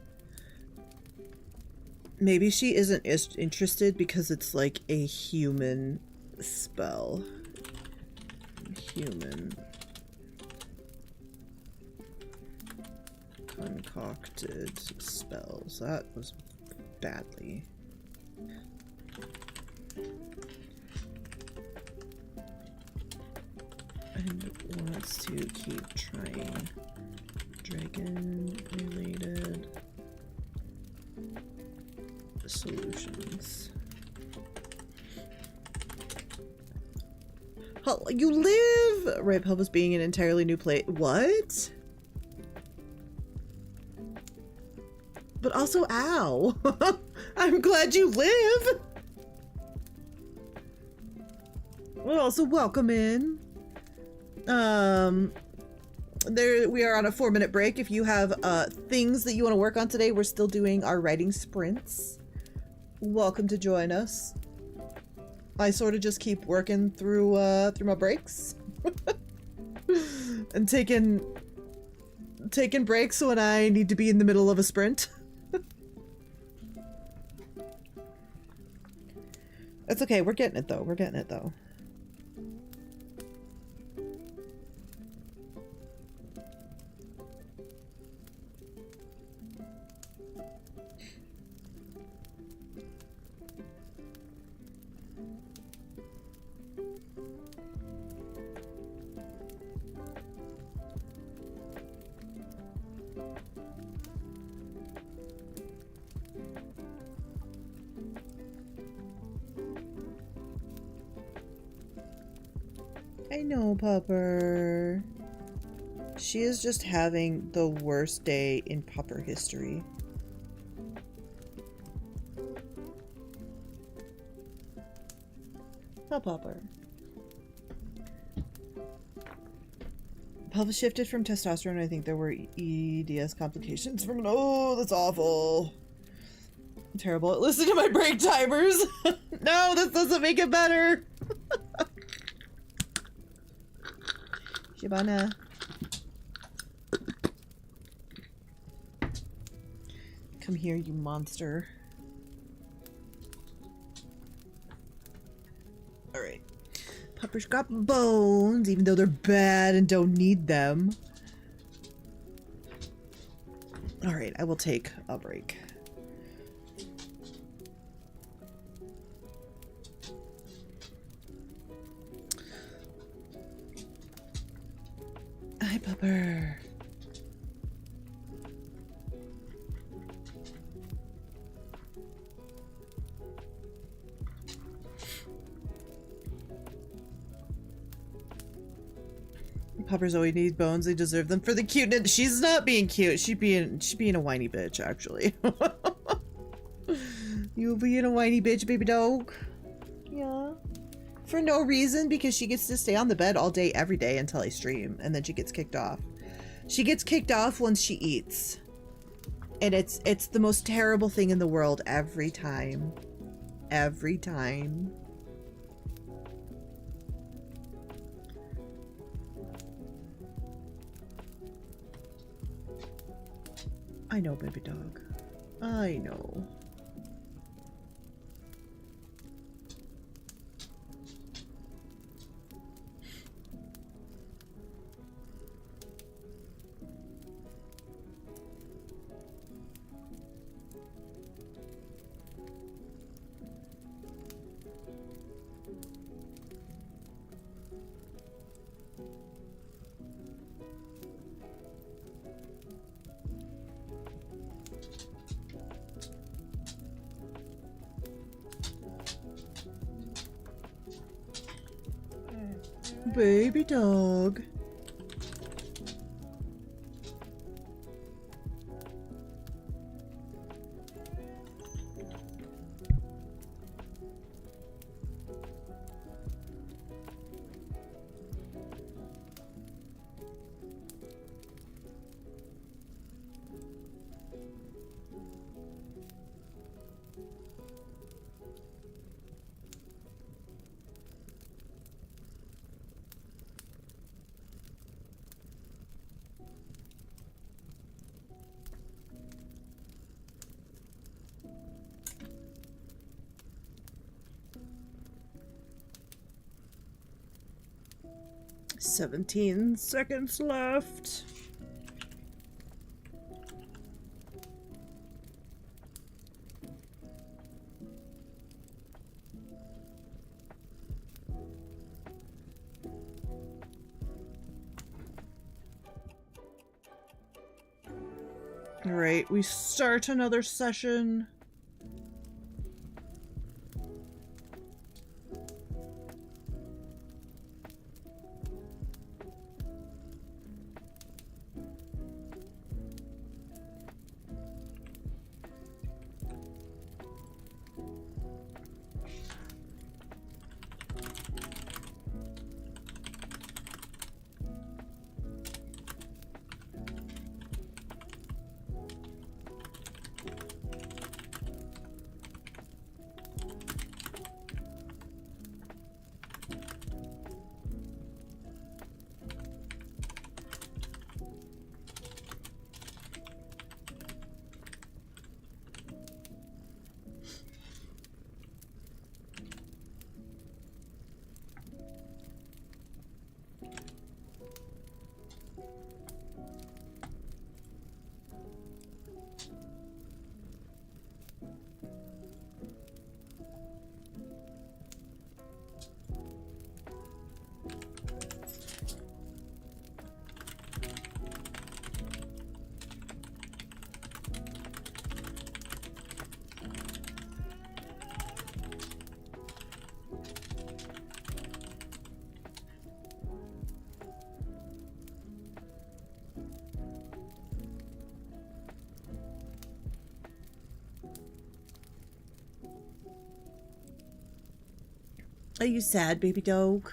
maybe she isn't as interested because it's like a human spell. Human. Concocted spells. That was badly. And wants to keep trying. Dragon related solutions. You live! Right, Pub was being an entirely new place. What? But also, ow! I'm glad you live! Well, also welcome in. There we are on a 4-minute break. If you have things that you want to work on today, we're still doing our writing sprints. Welcome to join us. I sort of just keep working through my breaks and taking breaks when I need to be in the middle of a sprint. It's okay. We're getting it though. We're getting it though. I know, Pupper. She is just having the worst day in Pupper history. Oh, Pupper. Pupper shifted from testosterone. I think there were EDS complications from it. Oh, that's awful. Terrible. Listen to my break timers. No, this doesn't make it better. Shabana. Come here, you monster. Alright. Pupper's got bones, even though they're bad and don't need them. Alright, I will take a break. Hi, Pupper. Puppers always need bones. They deserve them for the cuteness. She's not being cute. She's being a whiny bitch, actually. You being a whiny bitch, baby dog. Yeah. For no reason, because she gets to stay on the bed all day, every day until I stream, and then she gets kicked off. She gets kicked off once she eats. And it's the most terrible thing in the world every time. Every time. I know, baby dog. I know. Baby dog. 17 seconds left. All right, we start another session. Are you sad, baby dog?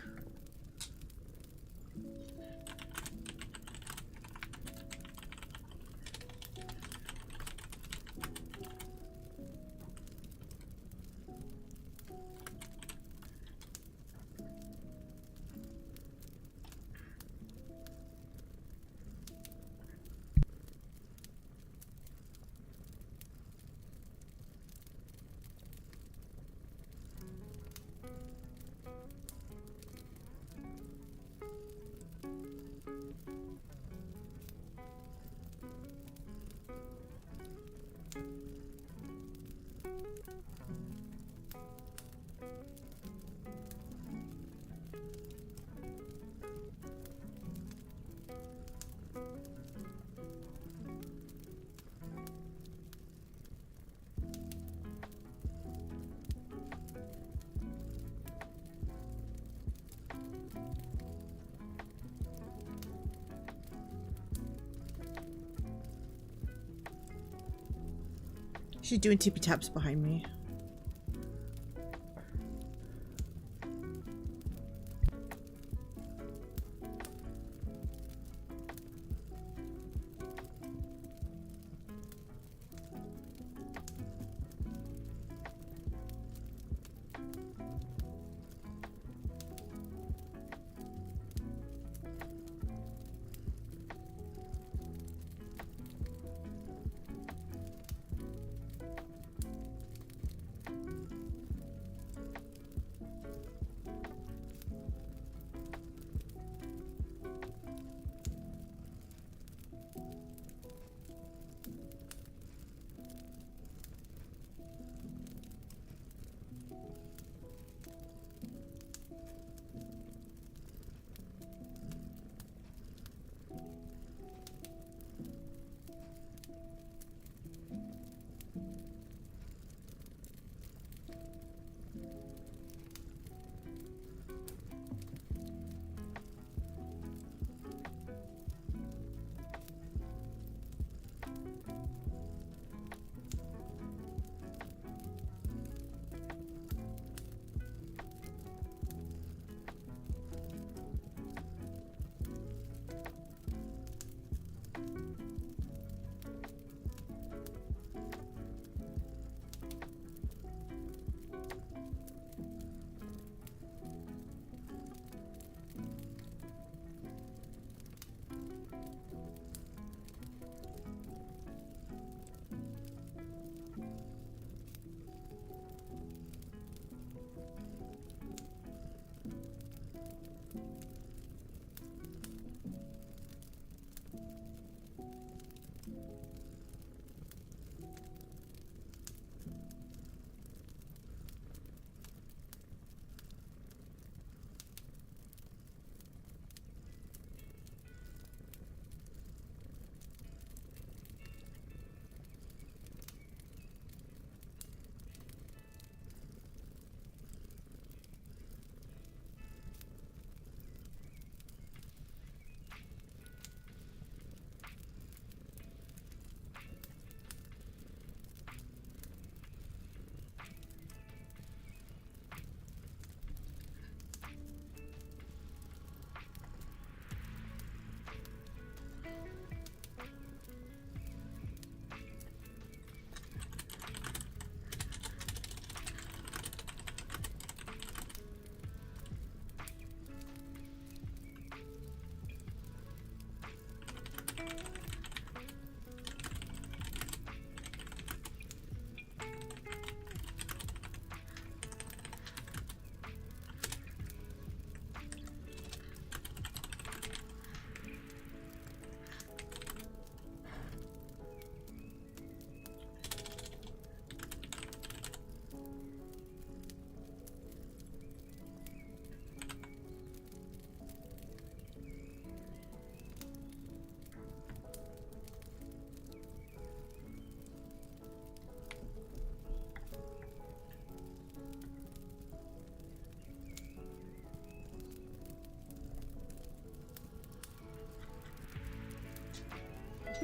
She's doing tippy taps behind me.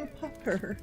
Pupper.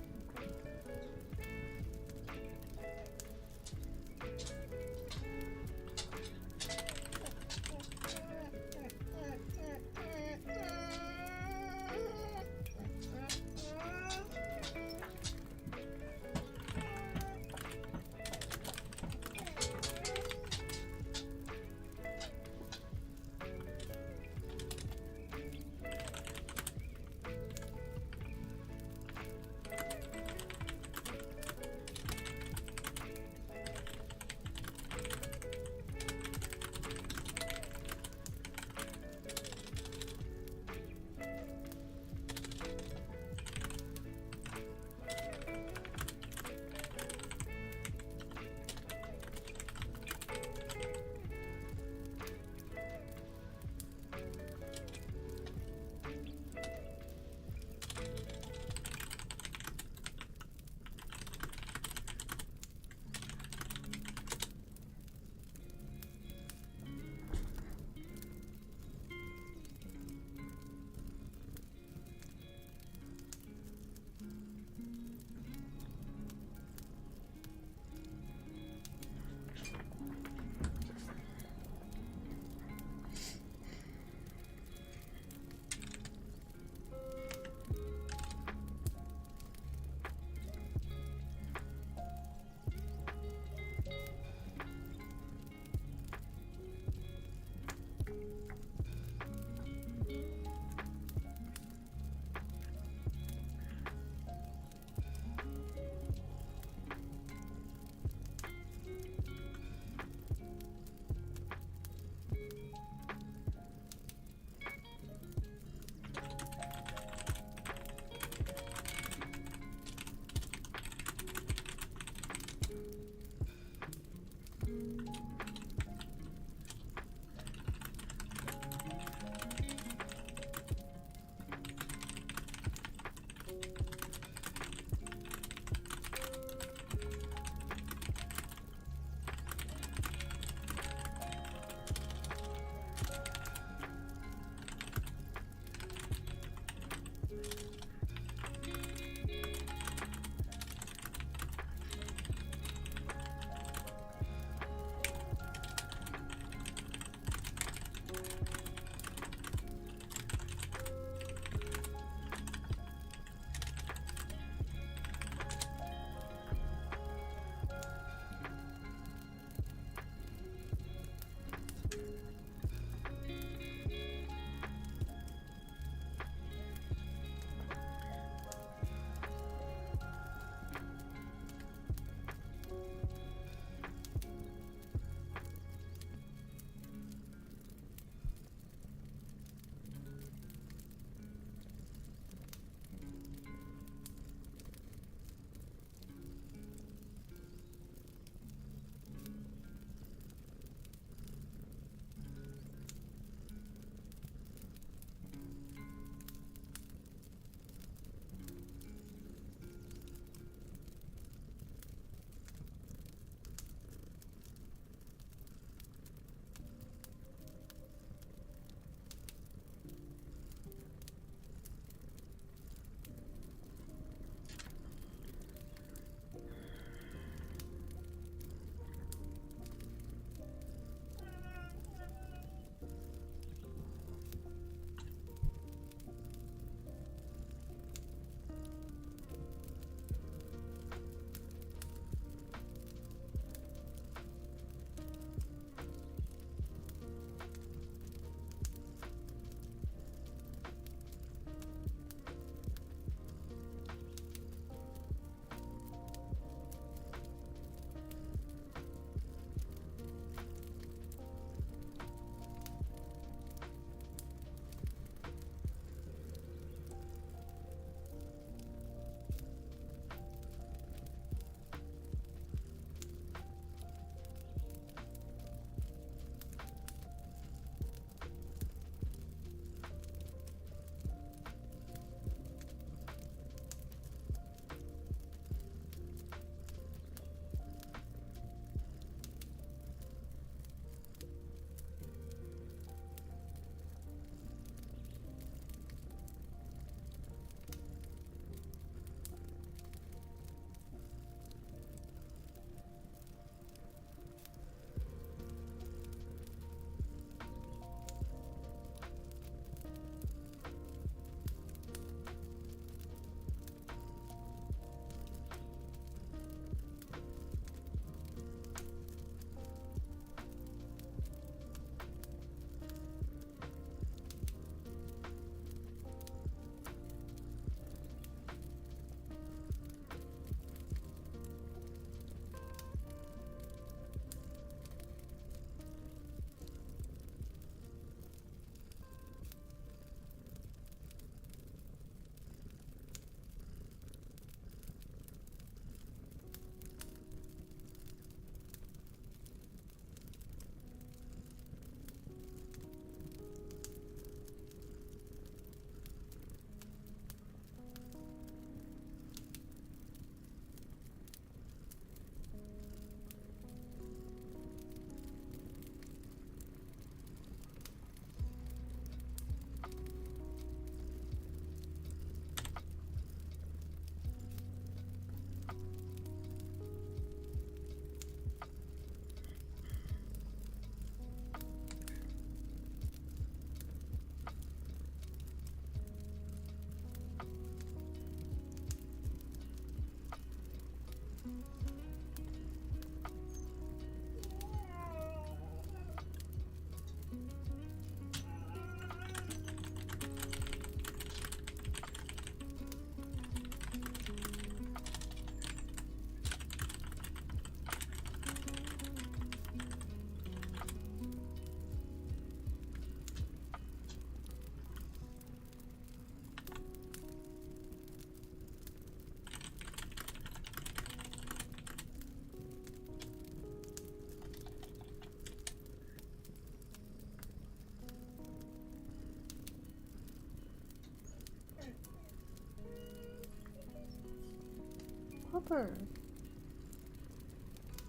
Pupper.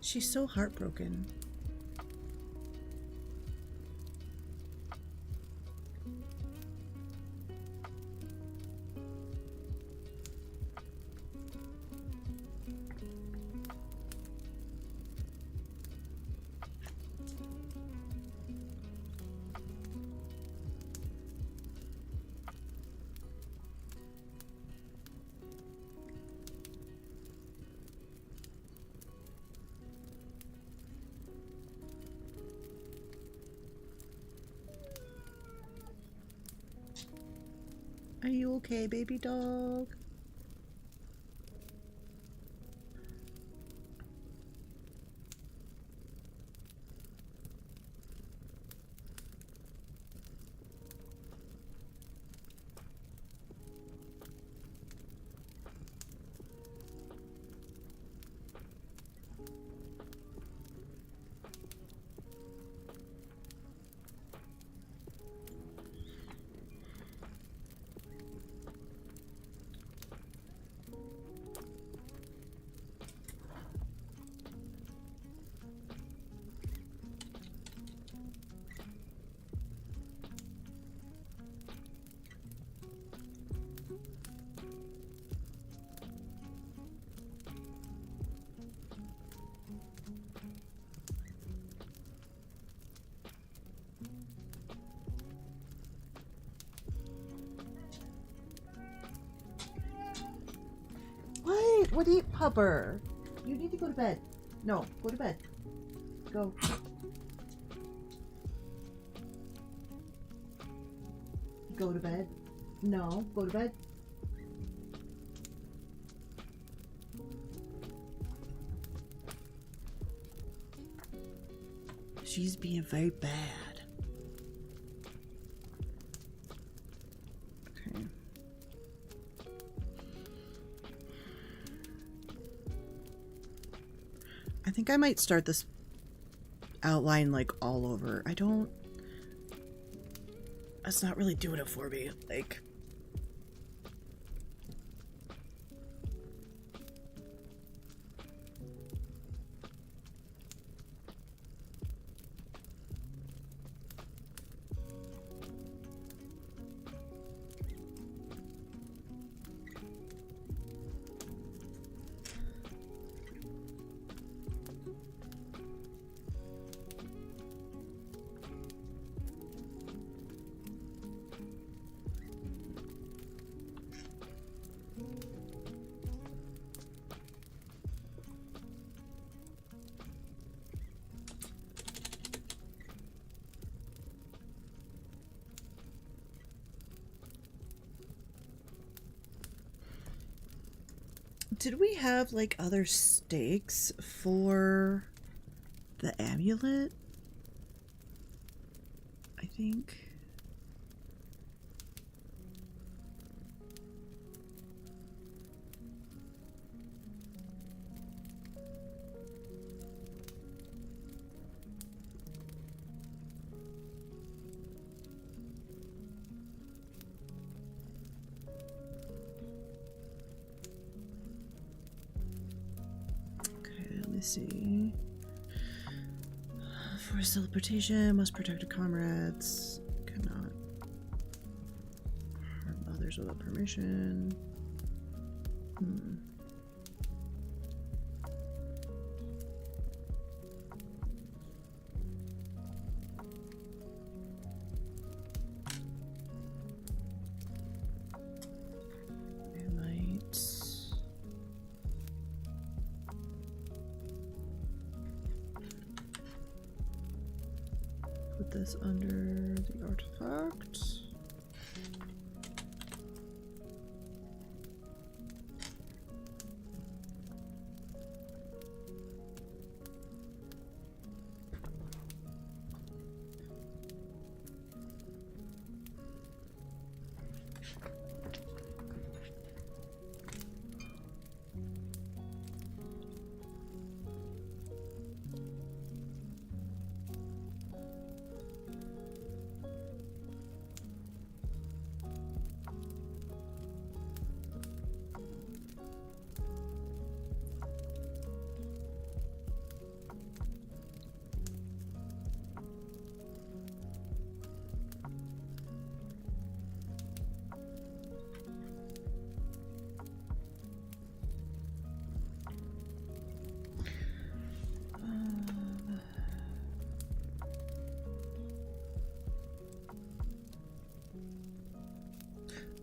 She's so heartbroken. Are you okay, baby dog? What do you, Pupper? You need to go to bed. No, go to bed. Go. Go to bed. No, go to bed. She's being very bad. Okay. I think I might start this outline like all over. That's not really doing it for me. Like, did we have like other stakes for the amulet? I think. See. Forced teleportation, must protect your comrades, cannot harm others without permission. Put this under the artifact.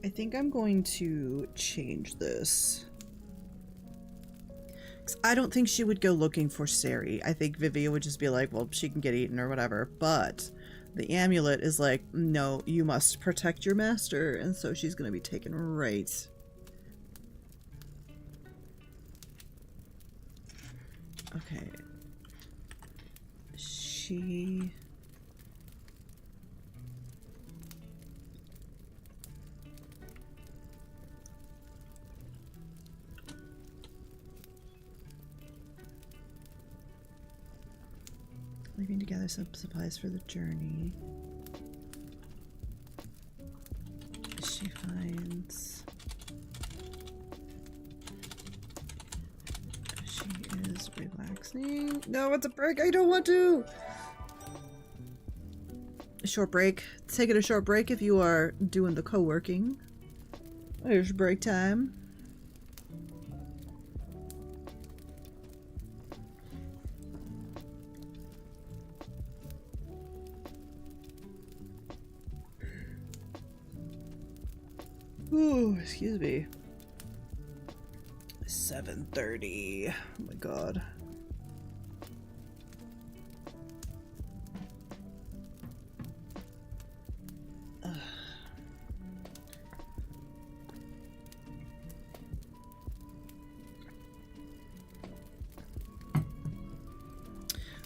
I think I'm going to change this. 'Cause I don't think she would go looking for Sari. I think Vivia would just be like, well, she can get eaten or whatever. But the amulet is like, no, you must protect your master. And so she's going to be taken right. Okay. She... leaving to gather some supplies for the journey. She finds... she is relaxing. No, it's a break! I don't want to! A short break. Take it a short break if you are doing the co-working. There's break time. Ooh, excuse me. 7:30. Oh my god.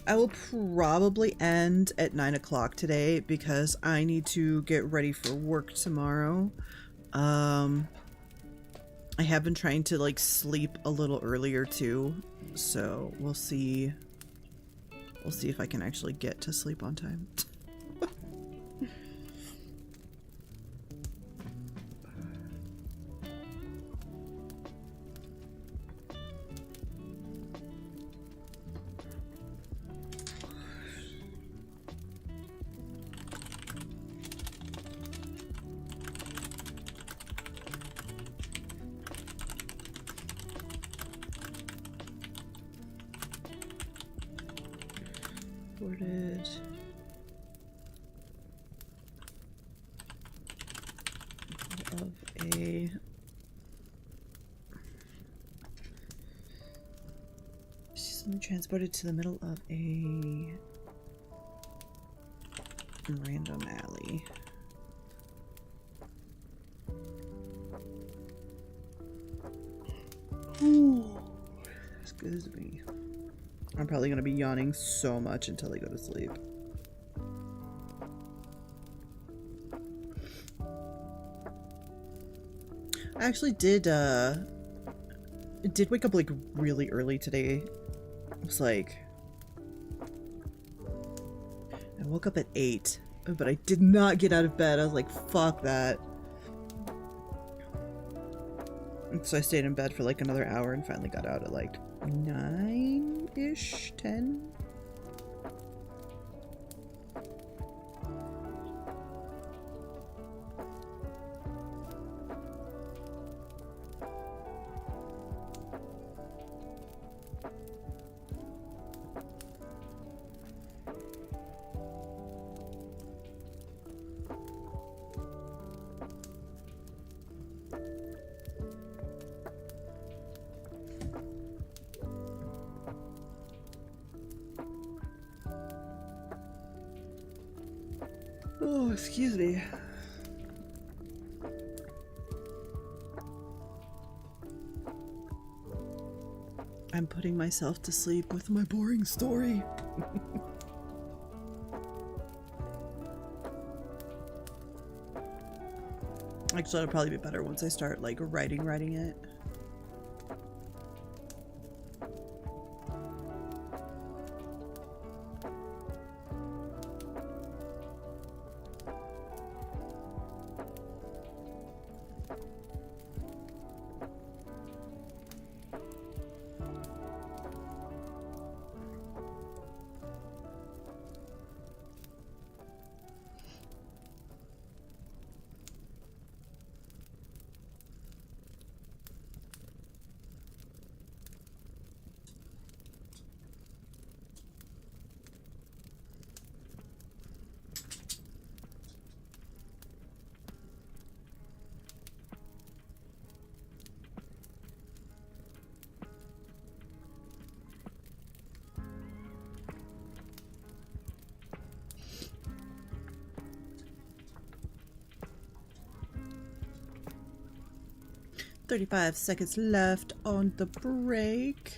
I will probably end at 9 o'clock today because I need to get ready for work tomorrow. I have been trying to like sleep a little earlier too, so we'll see if I can actually get to sleep on time. Boarded. Of a she's been transported to the middle of a random alley. Ooh, excuse me. I'm probably going to be yawning so much until I go to sleep. I actually did wake up like really early today. It was like... I woke up at 8, but I did not get out of bed. I was like, fuck that. And so I stayed in bed for like another hour and finally got out at like 9-ish, 10. Oh, excuse me. I'm putting myself to sleep with my boring story. Actually, it'll probably be better once I start like writing it. 35 seconds left on the break.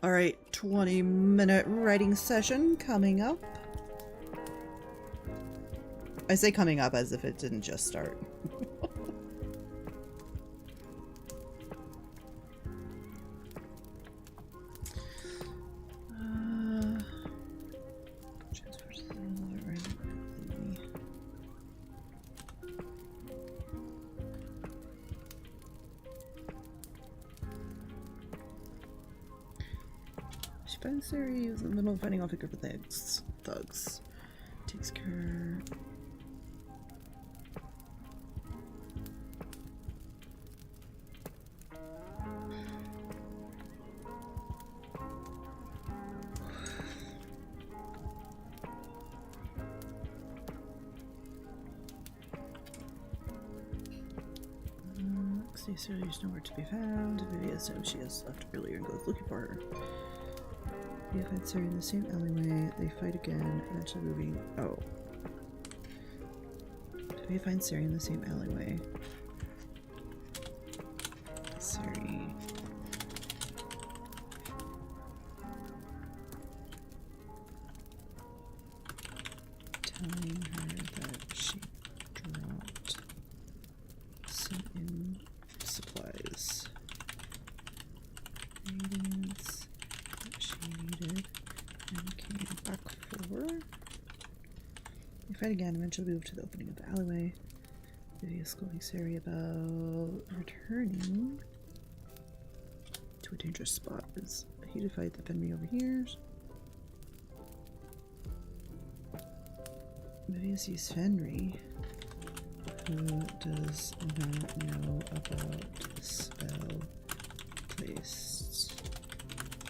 All right, 20-minute writing session coming up. I say coming up as if it didn't just start. She finds Yuri in the middle of fighting off a group of thugs. Takes care. Yuri's nowhere to be found. Vivi assumes she has left earlier and goes looking for her. They find Yuri in the same alleyway. They fight again, eventually moving. Oh. Vivi finds Yuri in the same alleyway. Yuri. Telling her that she dropped some supplies. Ingredients that she needed and came back for. They fight again, eventually move to the opening of the alleyway. Vivi is scolding Yuri about returning to a dangerous spot. It's a heated fight that Fenry overhears. Vivi sees Fenry, who does not know about the spell placed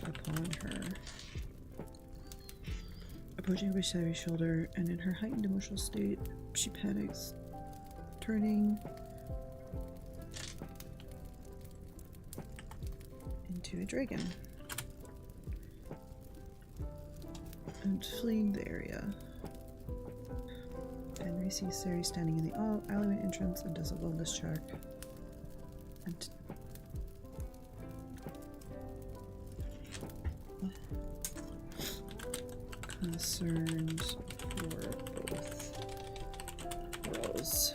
upon her. Approaching over Yuri's shoulder, and in her heightened emotional state, she panics, turning into a dragon and fleeing the area. Henry sees Yuri standing in the alleyway entrance and does a wellness check. And concerned for both girls.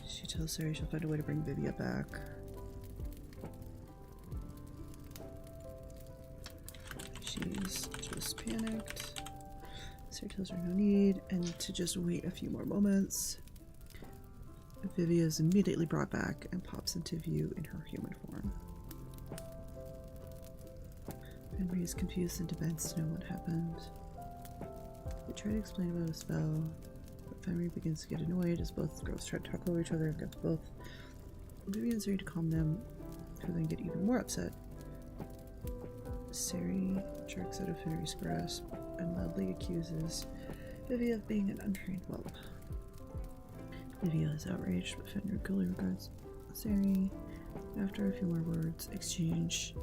She tells Yuri she'll find a way to bring Vivi back. She's just panicked. Yuri tells her no need and to just wait a few more moments. Vivi is immediately brought back and pops into view in her human form. Henry is confused and demands to know what happened. They try to explain about a spell, but Henry begins to get annoyed as both girls try to talk over each other and get to both. Vivi and Yuri to calm them, who then get even more upset. Yuri jerks out of Henry's grasp and loudly accuses Vivi of being an untrained whelp. Vivi is outraged, but Fenrir coolly regards Yuri. After a few more words exchange,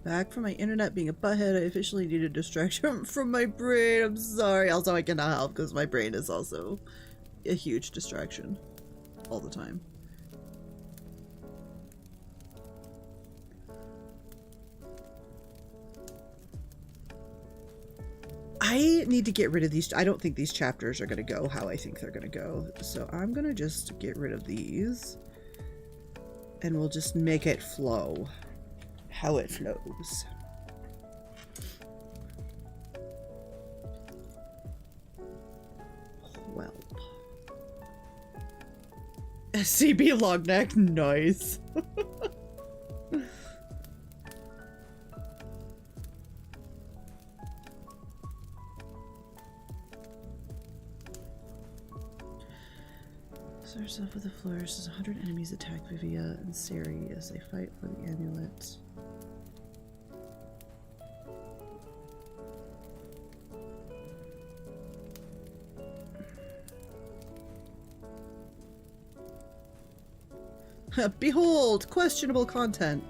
back from my internet being a butthead. I officially need a distraction from my brain. I'm sorry. Also, I cannot help because my brain is also a huge distraction all the time. I need to get rid of these. I don't think these chapters are going to go how I think they're going to go. So I'm going to just get rid of these. And we'll just make it flow. How it flows. Well. SCB Longneck, nice. Starts off with the flourish as 100 enemies attack Vivia and Sari as they fight for the amulet. Behold, questionable content.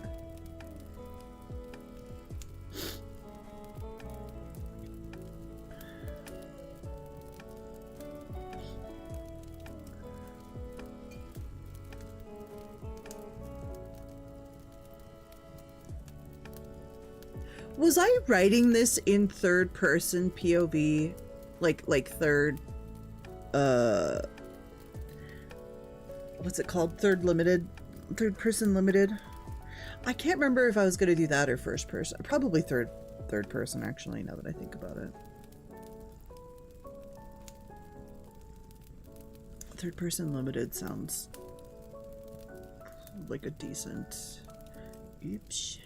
Was I writing this in third person POV? Like third what's it called? Third person limited? I can't remember if I was gonna do that or first person. Probably third person actually, now that I think about it. Third person limited sounds like a decent. Oops.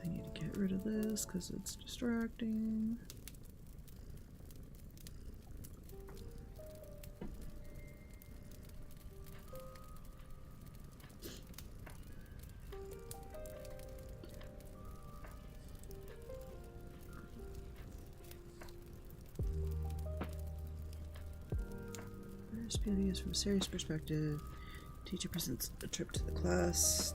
I need to get rid of this because it's distracting. Beauty is from Sari's perspective. Teacher presents a trip to the class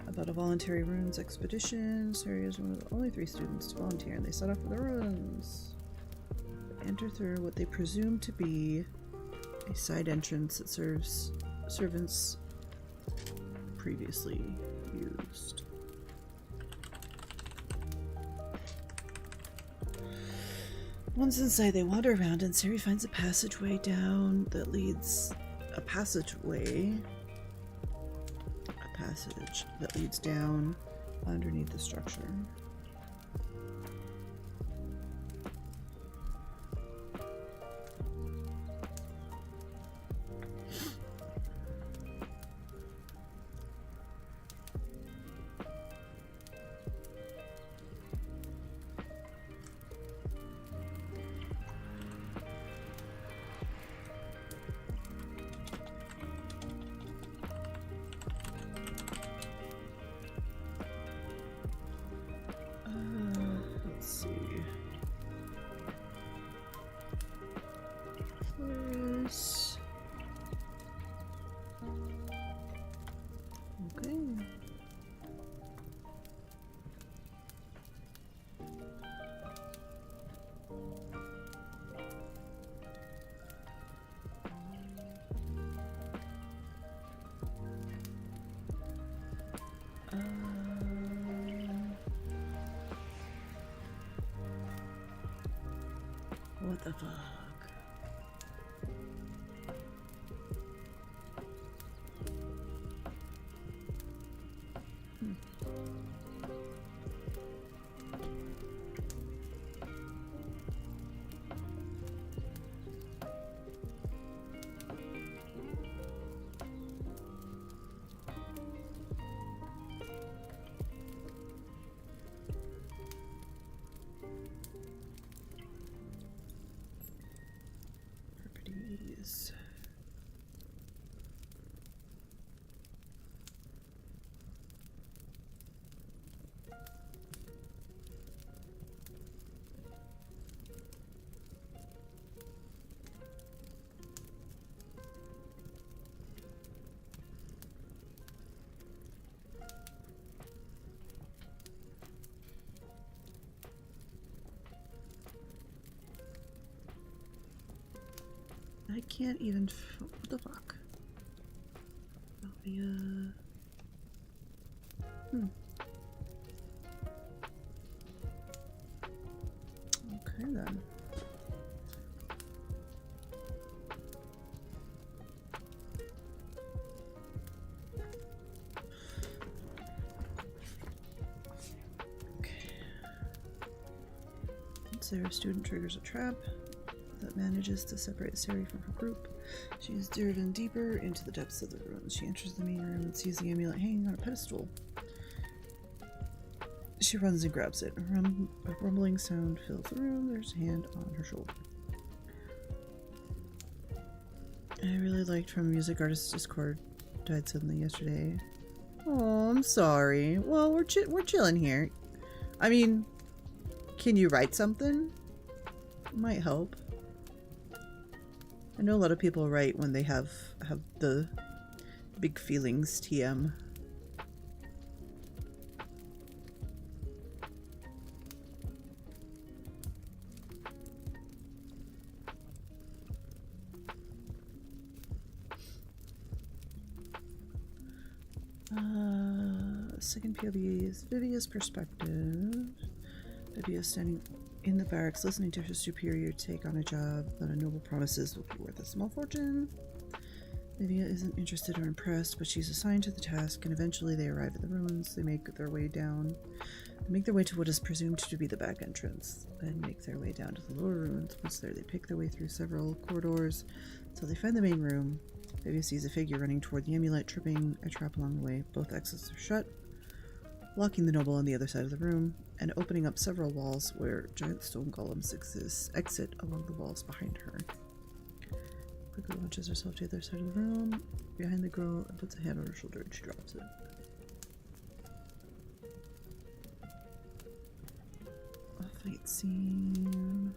about a voluntary runes expedition. Sari is one of the only 3 students to volunteer, and they set off for the ruins. They enter through what they presume to be a side entrance that serves servants previously used. Once inside, they wander around, and Sari finds a passageway down that leads... A passage that leads down underneath the structure. What the fuck? Properties. I can't even. What the fuck? Okay then. Sarah's student triggers a trap that manages to separate Sari from her group. She is driven deeper into the depths of the ruins. She enters the main room and sees the amulet hanging on a pedestal. She runs and grabs it. A rumbling sound fills the room. There's a hand on her shoulder. I really liked from Music Artist Discord. Died suddenly yesterday. Oh, I'm sorry. Well, we're chilling here. I mean, can you write something? Might help. I know a lot of people write when they have the big feelings TM. Second POV is Vivia's perspective. Vivia is standing in the barracks listening to her superior take on a job that a noble promises will be worth a small fortune. Vivia isn't interested or impressed, but she's assigned to the task, and eventually they arrive at the ruins. They make their way down. They make their way to what is presumed to be the back entrance, and make their way down to the lower ruins. Once there, they pick their way through several corridors until they find the main room. Vivia sees a figure running toward the amulet, tripping a trap along the way. Both exits are shut, locking the noble on the other side of the room, and opening up several walls where giant stone golems exit along the walls behind her. Quickly launches herself to the other side of the room, behind the girl, and puts a hand on her shoulder and she drops it. A fight scene.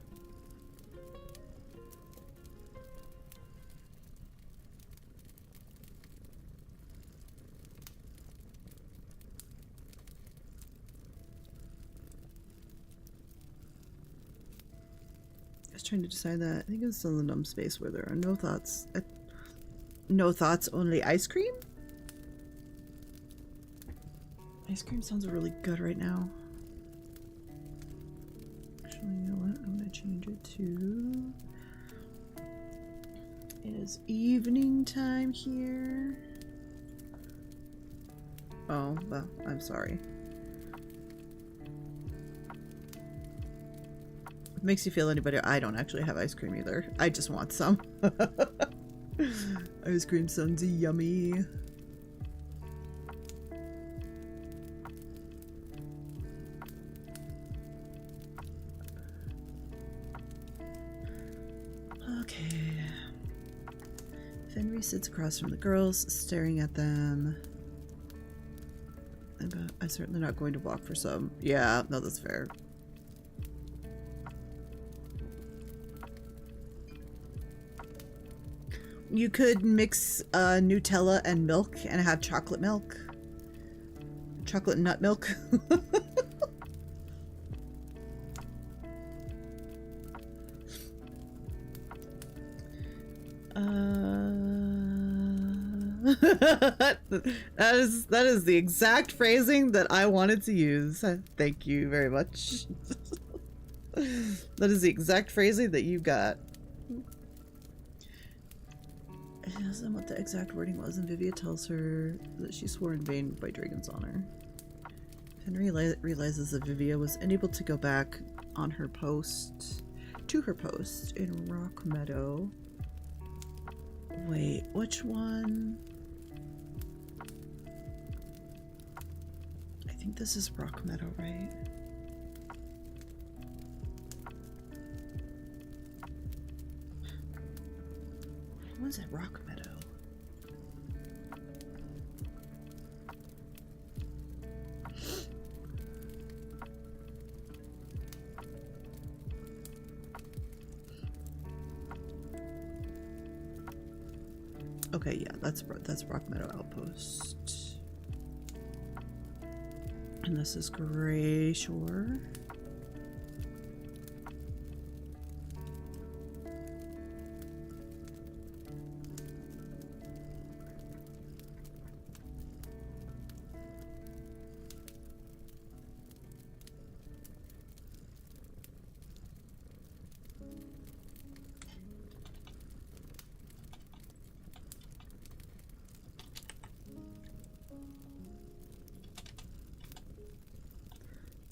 Trying to decide that. I think it's still in the numb space where there are no thoughts. No thoughts, only ice cream? Ice cream sounds really good right now. Actually, you know what? I'm gonna change it to... It is evening time here. Oh, well, I'm sorry. Makes you feel any better? I don't actually have ice cream either. I just want some. Ice cream sounds yummy. Okay. Fenrir sits across from the girls, staring at them. I'm certainly not going to walk for some. Yeah, no, that's fair. You could mix Nutella and milk and have chocolate milk. Chocolate nut milk. That is the exact phrasing that I wanted to use. Thank you very much. That is the exact phrasing that you got. She asks them what the exact wording was, and Vivia tells her that she swore in vain by Dragon's honor. Henry realizes that Vivia was unable to go back on her post, to her post in Rock Meadow. Wait, which one? I think this is Rock Meadow, right? When's it Rock Meadow? Okay, yeah, that's Rock Meadow Outpost. And this is Gray Shore.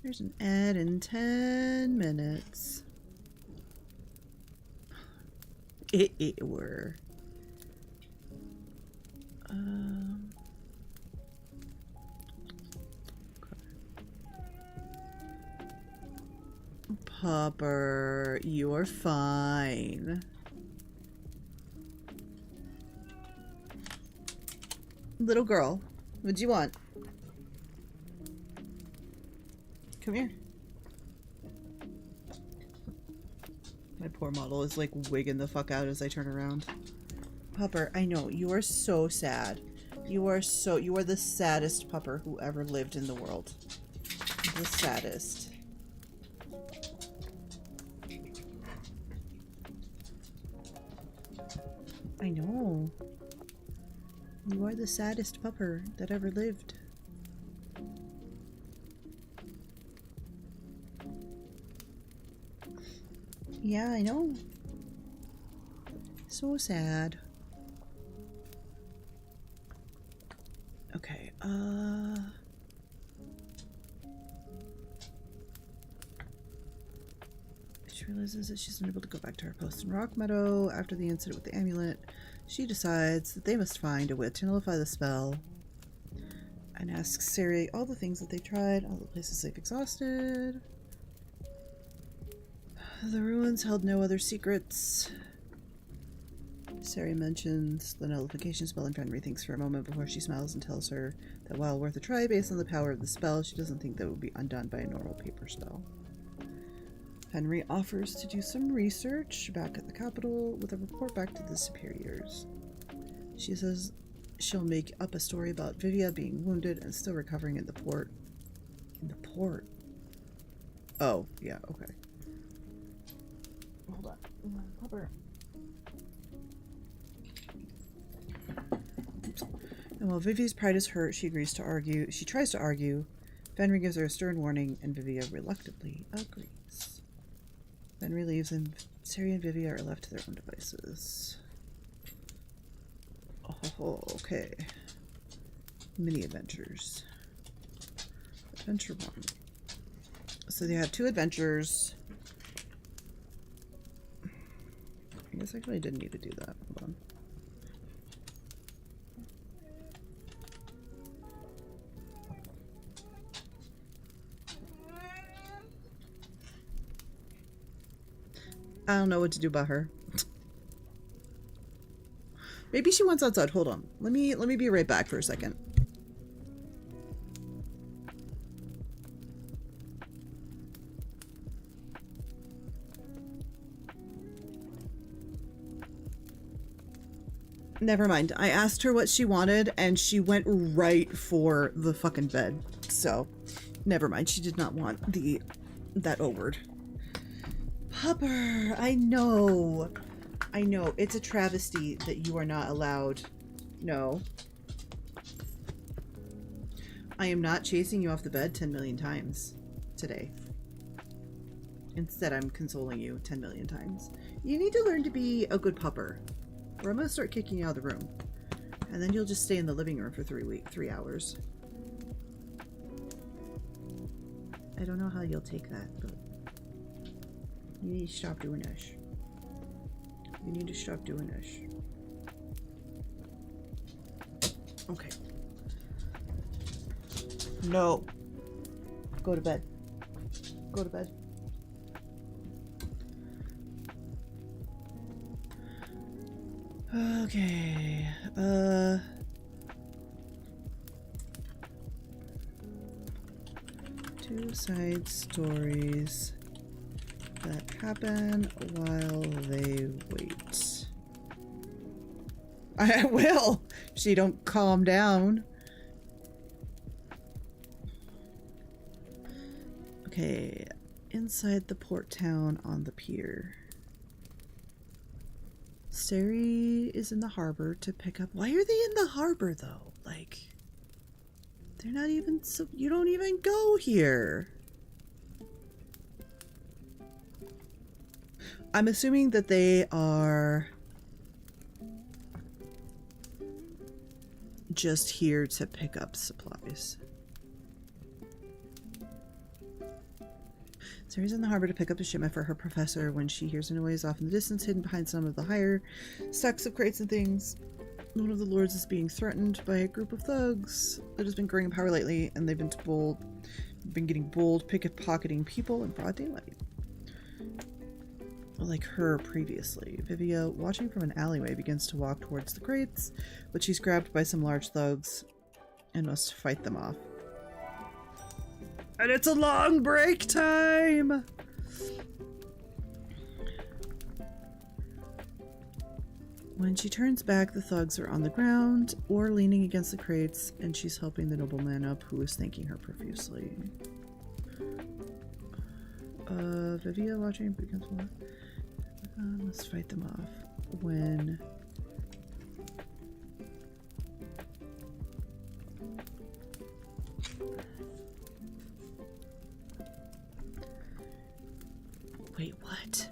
There's an ad in 10 minutes. It were. Pupper, you're fine. Little girl, what'd you want? Come here. My poor model is like wigging the fuck out as I turn around. Pupper, I know, you are so sad. You are the saddest pupper who ever lived in the world. The saddest. I know. You are the saddest pupper that ever lived. Yeah, I know. So sad. Okay, she realizes that she's unable to go back to her post in Rock Meadow after the incident with the amulet. She decides that they must find a way to nullify the spell and asks Sari all the things that they tried, all the places they've exhausted. The ruins held no other secrets. Sari mentions the nullification spell and Fenrir thinks for a moment before she smiles and tells her that while worth a try based on the power of the spell, she doesn't think that it would be undone by a normal paper spell. Fenrir offers to do some research back at the capital with a report back to the superiors. She says she'll make up a story about Vivia being wounded and still recovering in the port. In the port? Oh, yeah, okay. Hold on. Pupper. And while Vivia's pride is hurt, she tries to argue. Fenrir gives her a stern warning, and Vivia reluctantly agrees. Fenrir leaves, and Sari and Vivia are left to their own devices. Oh, okay. Mini adventures. Adventure 1. So they have 2 adventures. I guess actually I didn't need to do that. Hold on. I don't know what to do about her. Maybe she wants outside. Hold on. Let me be right back for a second. Never mind. I asked her what she wanted and she went right for the fucking bed. So, never mind. She did not want that O-word. Pupper, I know. I know. It's a travesty that you are not allowed. No. I am not chasing you off the bed 10 million times today. Instead, I'm consoling you 10 million times. You need to learn to be a good pupper, or I'm going to start kicking you out of the room. And then you'll just stay in the living room for 3 hours. I don't know how you'll take that, but you need to stop doing this. You need to stop doing this. Okay. No. Go to bed. Go to bed. Okay. 2 side stories that happen while they wait. I will. She don't calm down. Okay, inside the port town on the pier. Sari is in the harbor to pick up. Why are they in the harbor though? Like, they're not even. So you don't even go here. I'm assuming that they are just here to pick up supplies. Sarah's in the harbor to pick up a shipment for her professor when she hears a noise off in the distance, hidden behind some of the higher stacks of crates and things. One of the lords is being threatened by a group of thugs that has been growing in power lately, and they've been getting bold, pickpocketing people in broad daylight. Like her previously. Vivia, watching from an alleyway, begins to walk towards the crates, but she's grabbed by some large thugs and must fight them off. And it's a long break time! When she turns back, the thugs are on the ground or leaning against the crates, and she's helping the nobleman up, who is thanking her profusely. Vivia, watching, becomes more. Let's fight them off. When wait, what?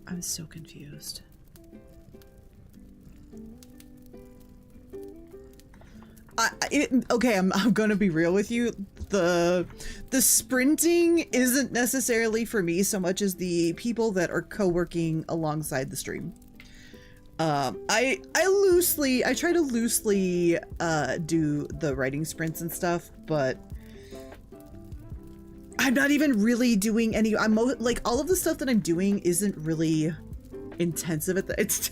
I'm so confused. Okay, I'm gonna be real with you. The sprinting isn't necessarily for me so much as the people that are co-working alongside the stream. I try to loosely do the writing sprints and stuff, but I'm not even really doing any. Like, all of the stuff that I'm doing isn't really intensive at the.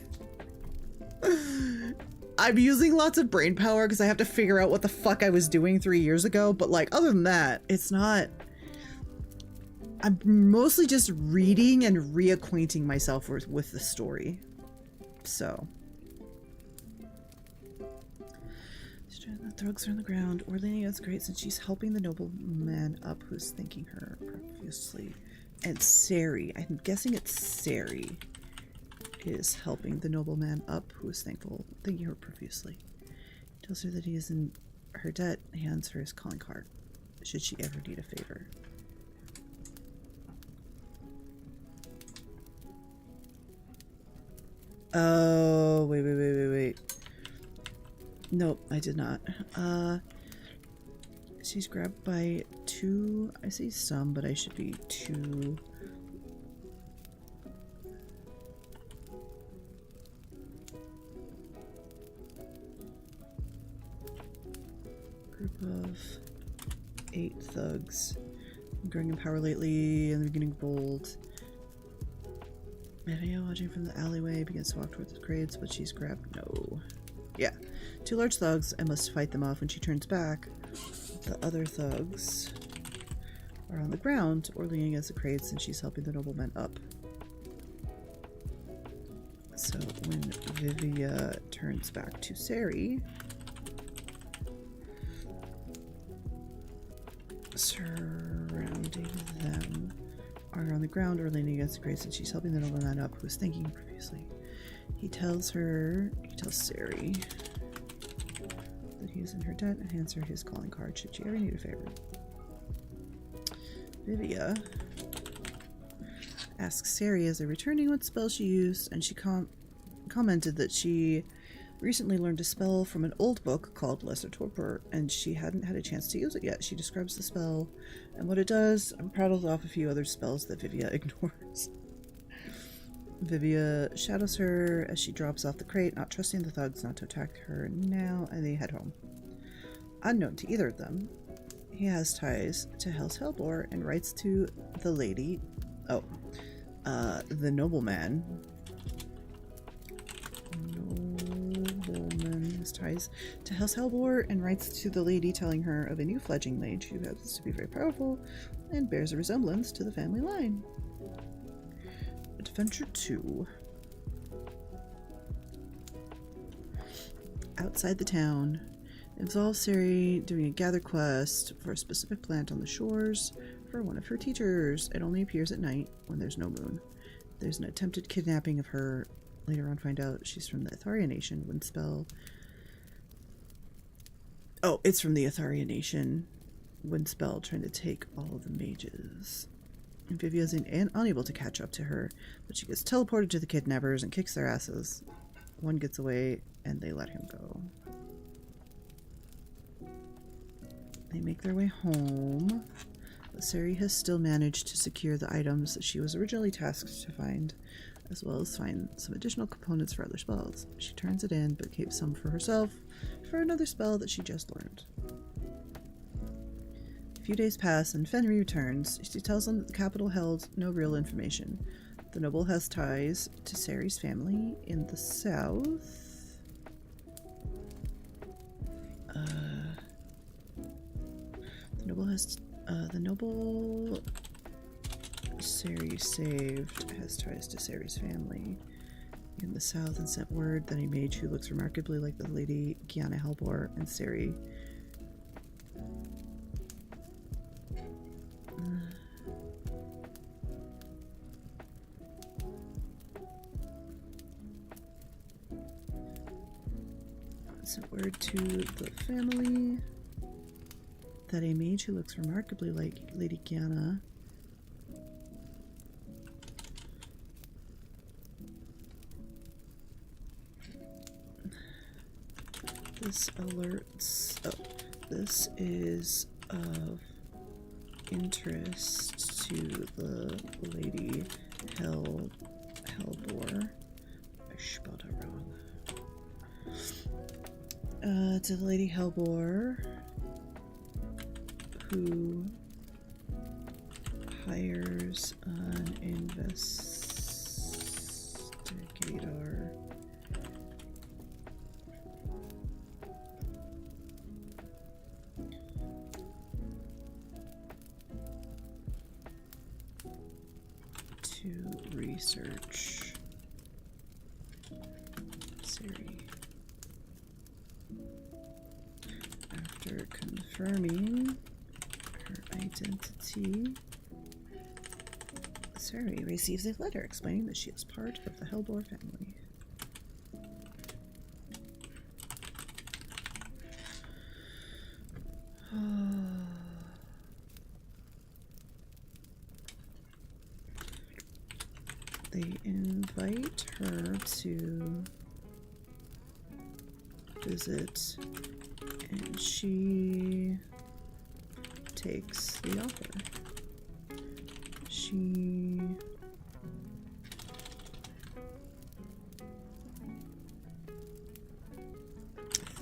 I'm using lots of brain power because I have to figure out what the fuck I was doing 3 years ago, but like, other than that, it's not. I'm mostly just reading and reacquainting myself with the story. So. The thugs are on the ground or leaning against crates, and she's helping the nobleman up, who's thanking her profusely. And Sari, I'm guessing it's Sari, is helping the nobleman up, who is thanking her profusely. He tells her that he is in her debt, hands her his calling card, should she ever need a favor. Oh, wait. Nope, I did not. She's grabbed by two, I say some, but I should be two. Group of 8 thugs. Growing in power lately, and they're getting bold. Vivia, watching from the alleyway, begins to walk towards the crates, but she's grabbed. No. Yeah. 2 large thugs, and must fight them off. When she turns back, the other thugs are on the ground or leaning against the crates, and she's helping the nobleman up. So when Vivia turns back to Sari, surrounding them are on the ground or leaning against the crates, and she's helping the nobleman up, who was thinking previously. He tells Sari that he is in her debt and hands her his calling card should she ever need a favor. Vivia asks Sari as they're returning what spell she used, and she commented that she recently learned a spell from an old book called Lesser Torpor, and she hadn't had a chance to use it yet. She describes the spell and what it does, and prattles off a few other spells that Vivia ignores. Vivia shadows her as she drops off the crate, not trusting the thugs not to attack her now, and they head home. Unknown to either of them, he has ties to Hell's Hellbore and writes to the lady, the nobleman. Nobleman has ties to Hell's Hellbore and writes to the lady, telling her of a new fledgling mage who happens to be very powerful and bears a resemblance to the family line. Adventure 2. Outside the town. Involves Sari doing a gather quest for a specific plant on the shores for one of her teachers. It only appears at night when there's no moon. There's an attempted kidnapping of her. Later on find out she's from the Atharia Nation. Windspell. Oh, it's from the Atharia Nation. Windspell trying to take all of the mages. And Vivia's unable to catch up to her, but she gets teleported to the kidnappers and kicks their asses. One gets away, and they let him go. They make their way home. But Sari has still managed to secure the items that she was originally tasked to find, as well as find some additional components for other spells. She turns it in, but keeps some for herself for another spell that she just learned. A few days pass and Fenry returns. She tells them that the capital held no real information. The noble has ties to Sari's family in the south. The noble Sari saved has ties to Sari's family in the south and sent word that a mage who looks remarkably like the Lady Gianna Helbor and Sari sent word to the family that a mage who looks remarkably like Lady Gianna this is of interest to the Lady Helbor. I spelled it wrong. To the Lady Helbor, who hires an investigator to research Sari. After confirming her identity, Sari receives a letter explaining that she is part of the Helbor family. They invite her to visit, and she takes the offer. She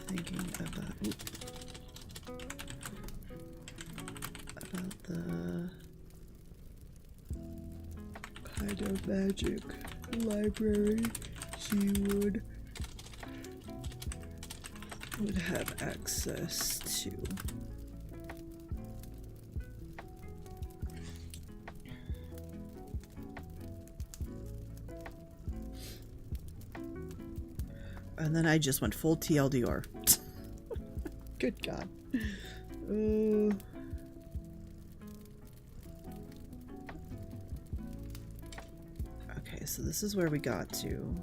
thinking about the kind of magic library she would have access to. And then I just went full TLDR. Good God. Okay, so this is where we got to.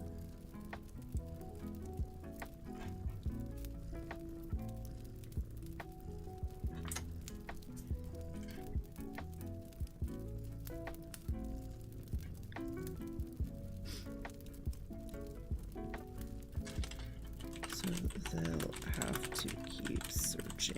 They'll have to keep searching.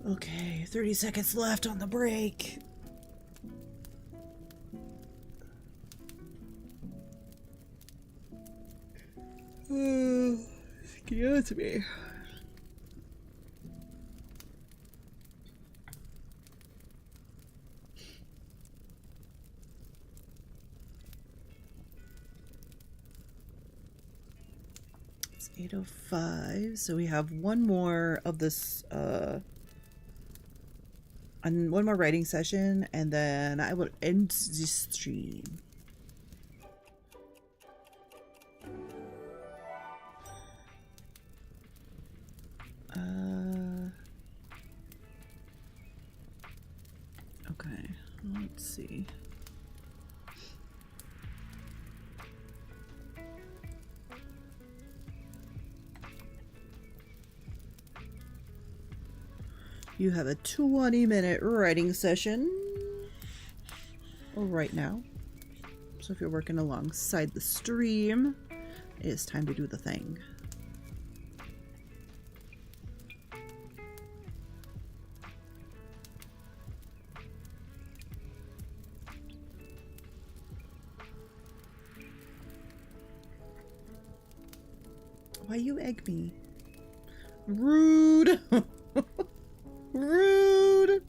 Okay, 30 seconds left on the break. Excuse me. It's 8:05, so we have one more of this, and one more writing session, and then I will end the stream. Okay, let's see. You have a 20-minute writing session right now. So if you're working alongside the stream, it is time to do the thing. Why you egg me? Rude! Rude!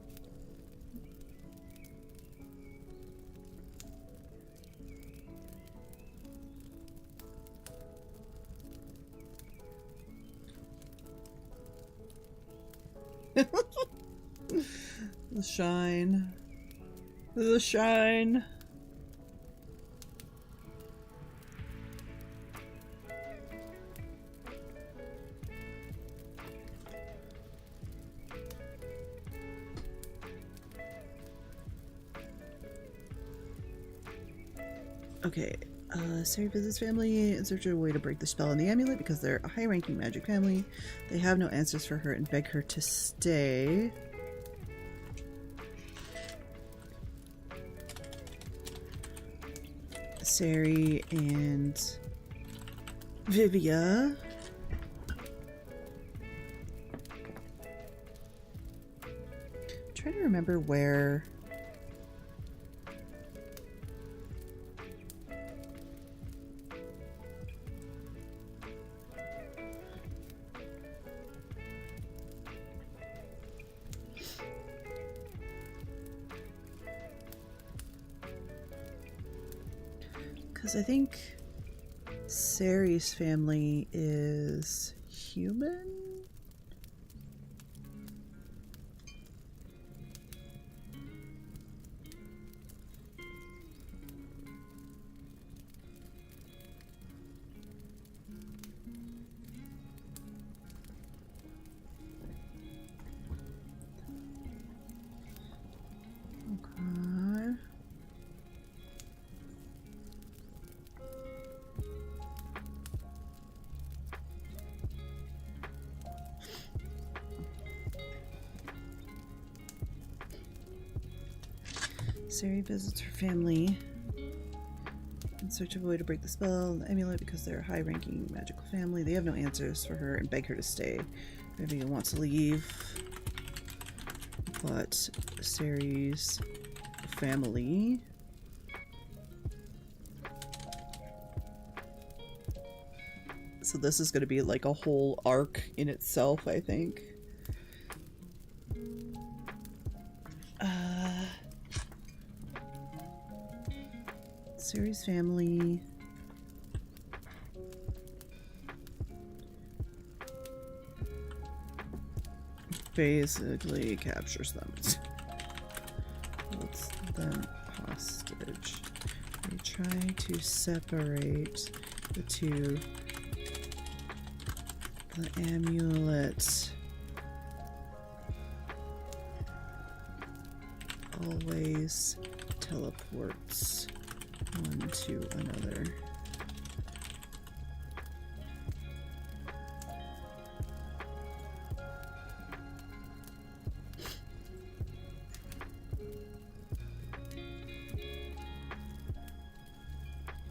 The shine. The shine. Okay, Sari visits family in search of a way to break the spell on the amulet because they're a high-ranking magic family. They have no answers for her and beg her to stay. Sari and Vivia. I'm trying to remember where... Because I think Sari's family is human? Okay. Sari visits her family in search of a way to break the spell on the amulet because they're a high-ranking magical family. They have no answers for her and beg her to stay. Vivian wants to leave, but Sari's family so this is going to be like a whole arc in itself, I think. Sari's family basically captures them. Holds them hostage. They try to separate the two. The amulet always teleports one to another.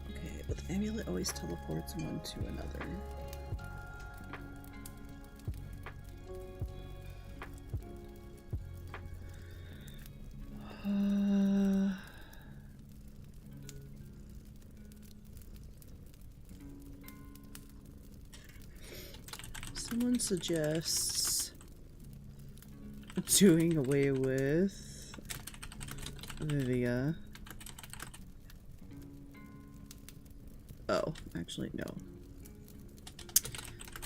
Okay, but the amulet always teleports one to another. Someone suggests doing away with Vivia. Oh, actually, no.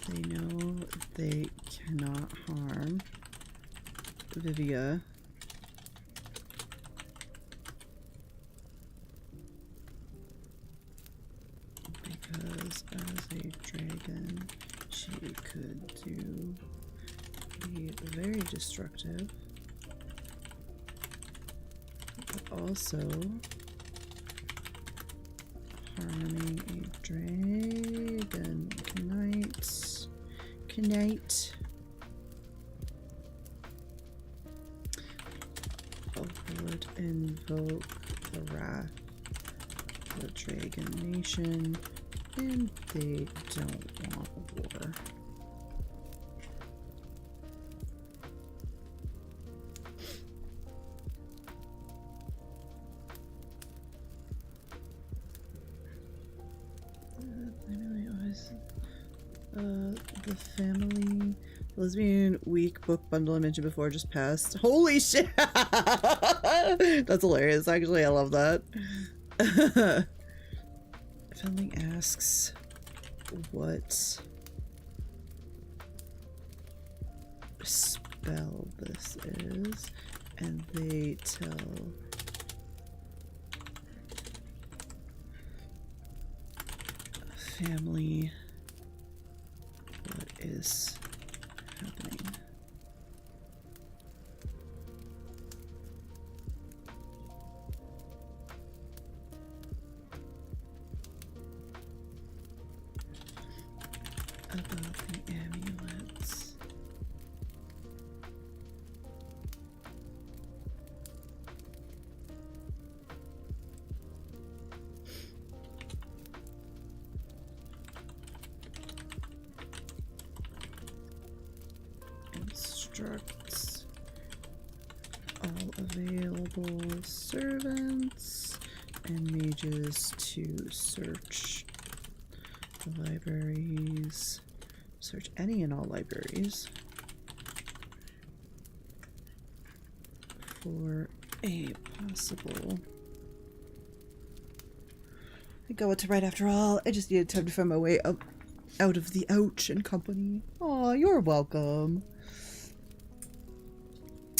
They know they cannot harm Vivia. Because as a dragon, she could be very destructive, but also harming a dragon cannot would invoke the wrath of the dragon nation, and they don't want war. The family lesbian week book bundle I mentioned before just passed. Holy shit! That's hilarious. Actually, I love that. Family asks what spell this is, and they tell family what is happening. About the amulets. Instructs all available servants and mages to search the libraries. Search any and all libraries for a possible... I got what to write after all. I just needed time to find my way up out of the ouch and company. Aw, you're welcome.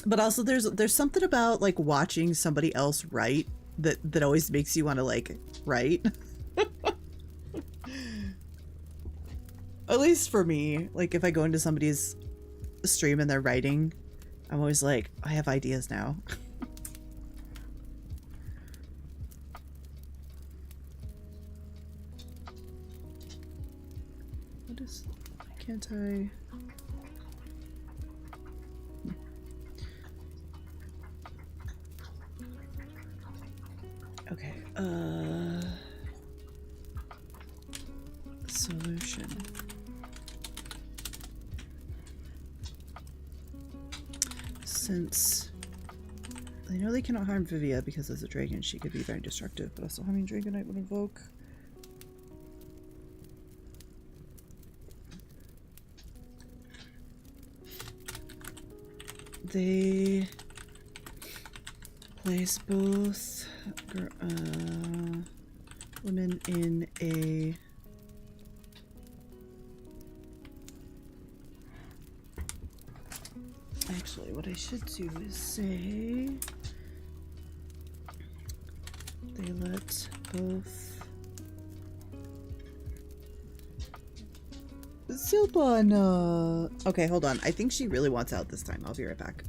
But also there's something about like watching somebody else write that always makes you want to like write. At least for me, like if I go into somebody's stream and they're writing, I'm always like, I have ideas now. What is, can't I? Okay, solution. Since they know they cannot harm Vivia because as a dragon she could be very destructive, but also harming Dragonite would invoke. They place both women in a actually what I should do is say they let both Silbana. Okay, hold on. I think she really wants out this time. I'll be right back.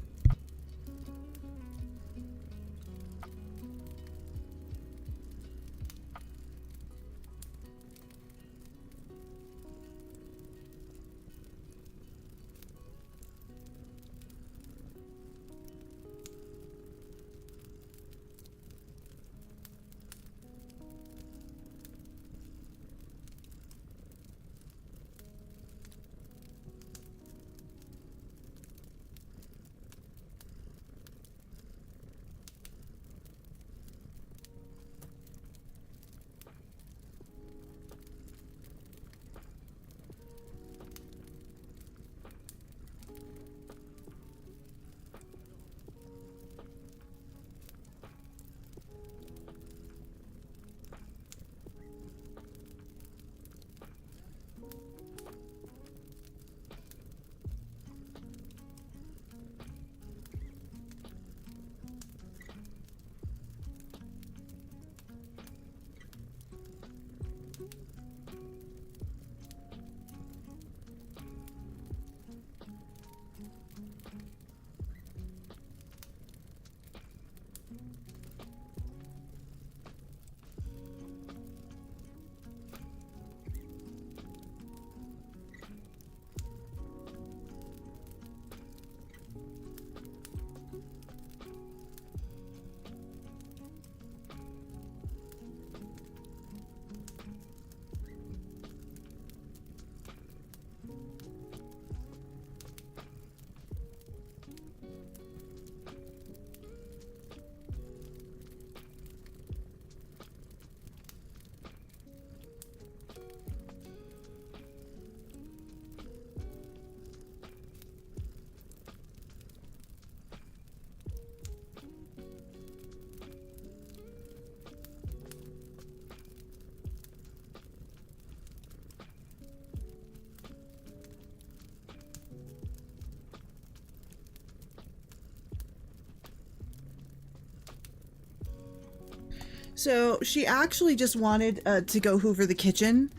So she actually just wanted to go hoover the kitchen,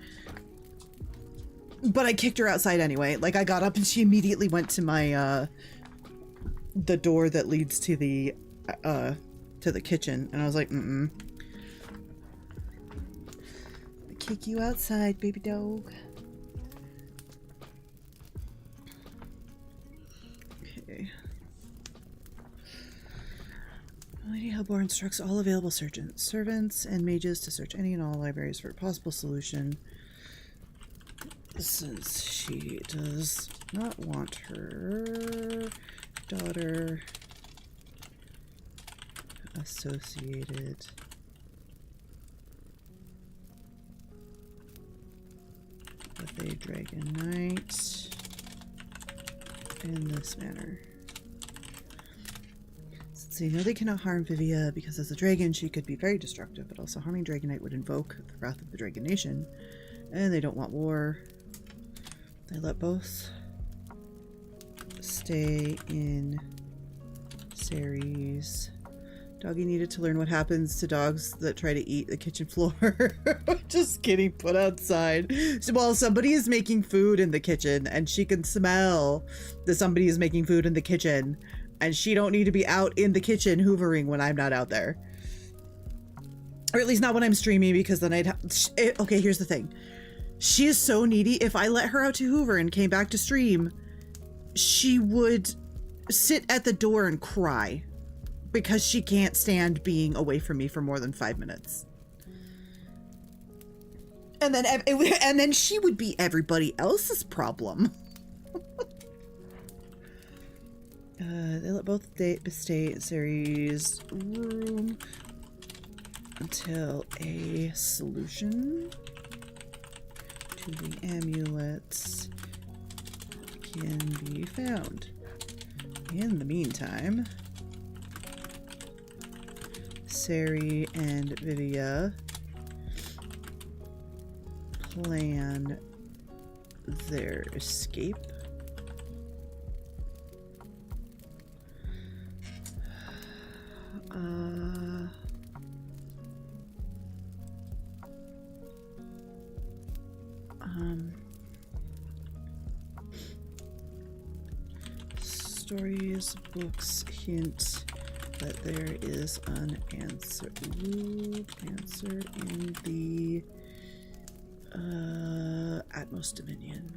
but I kicked her outside anyway. Like, I got up and she immediately went to my the door that leads to the kitchen, and I was like, I kick you outside, baby dog. Okay. Lady Hellbore instructs all available servants and mages to search any and all libraries for a possible solution, since she does not want her daughter associated with a dragon knight in this manner. Since they know they cannot harm Vivia because as a dragon she could be very destructive, but also harming Dragon Knight would invoke the wrath of the Dragon Nation, and they don't want war. They let both stay in Ceres. Doggy needed to learn what happens to dogs that try to eat the kitchen floor. Just kidding, put outside. Well, somebody is making food in the kitchen and she can smell that somebody is making food in the kitchen, and she don't need to be out in the kitchen hoovering when I'm not out there. Or at least not when I'm streaming, because then okay, here's the thing. She is so needy. If I let her out to hoover and came back to stream, she would sit at the door and cry because she can't stand being away from me for more than 5 minutes. And then she would be everybody else's problem. They let both stay in Ceres' room until a solution to the amulets can be found. In the meantime, Sari and Vivia plan their escape. Stories, books hint that there is an answer. Answer in the Atmos Dominion.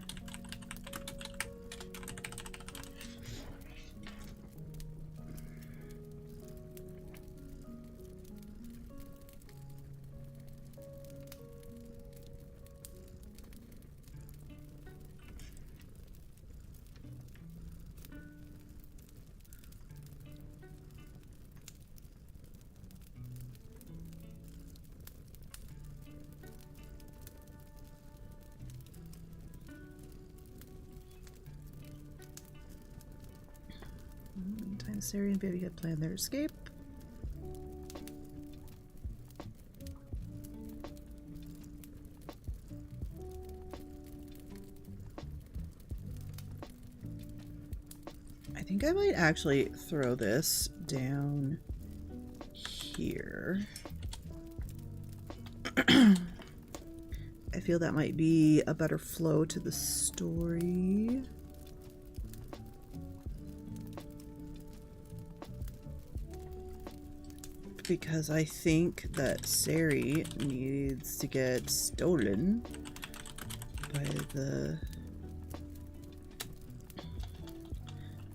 Meantime, Sari and Baby had planned their escape. I think I might actually throw this down here. I feel that might be a better flow to the story. Because I think that Sari needs to get stolen by the...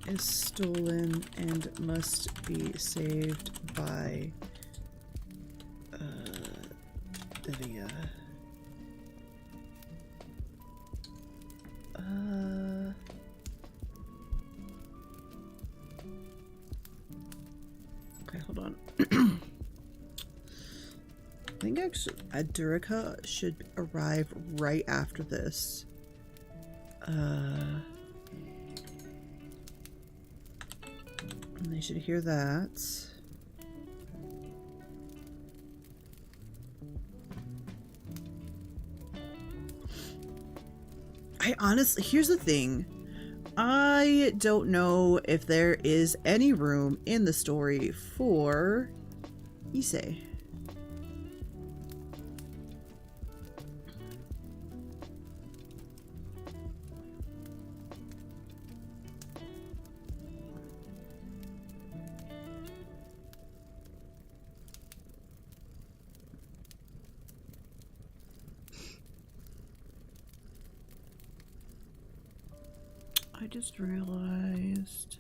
is stolen and must be saved by Vivia. Okay, hold on. I think actually Adurica should arrive right after this. And they should hear that. I honestly, here's the thing. I don't know if there is any room in the story for Issei. I just realized.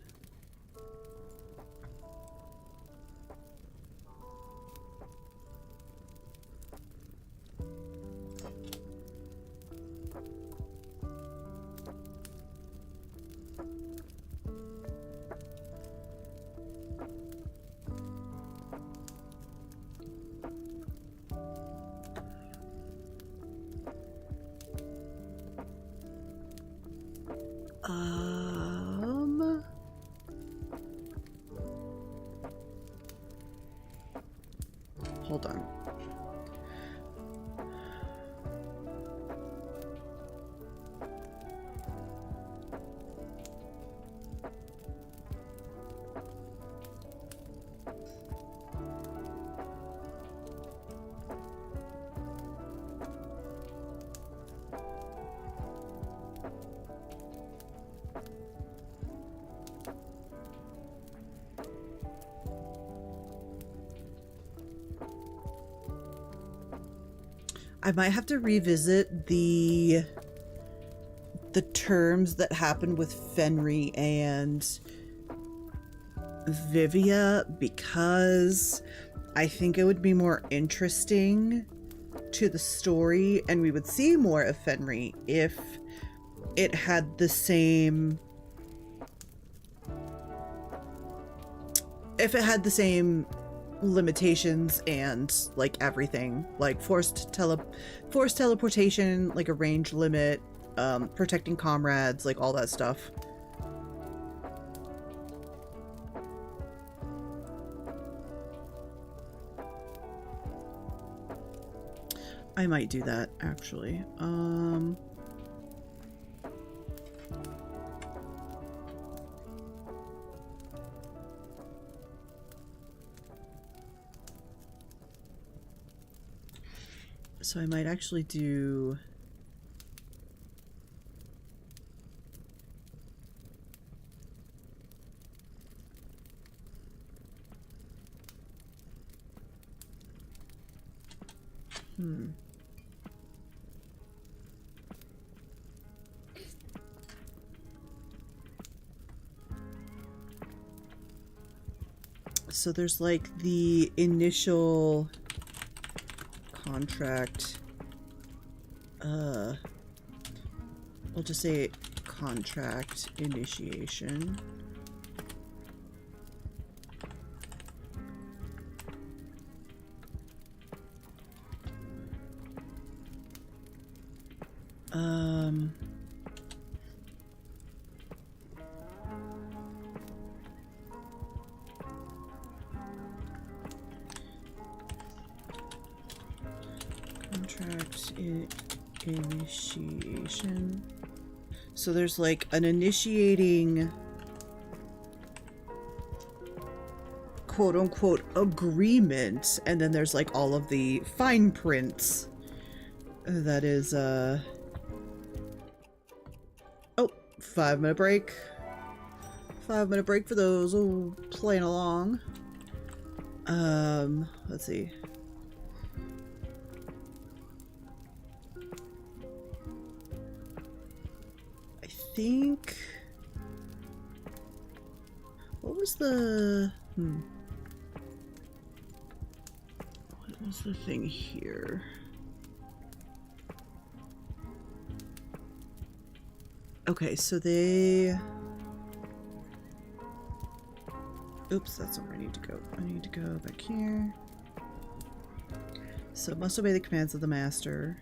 Hold on. I might have to revisit the terms that happened with Fenry and Vivia, because I think it would be more interesting to the story and we would see more of Fenry if it had the same limitations and like everything, like forced teleportation, like a range limit, protecting comrades, like all that stuff. I might do that actually. So I might actually do so there's like the initial contract, we'll just say contract initiation. Contract initiation. So there's like an initiating quote-unquote agreement, and then there's like all of the fine prints. That is oh, 5-minute break. 5-minute break for those playing along. Let's see. I think, what was the what was the thing here? Okay, so they, oops, that's not where I need to go. I need to go back here. So must obey the commands of the master.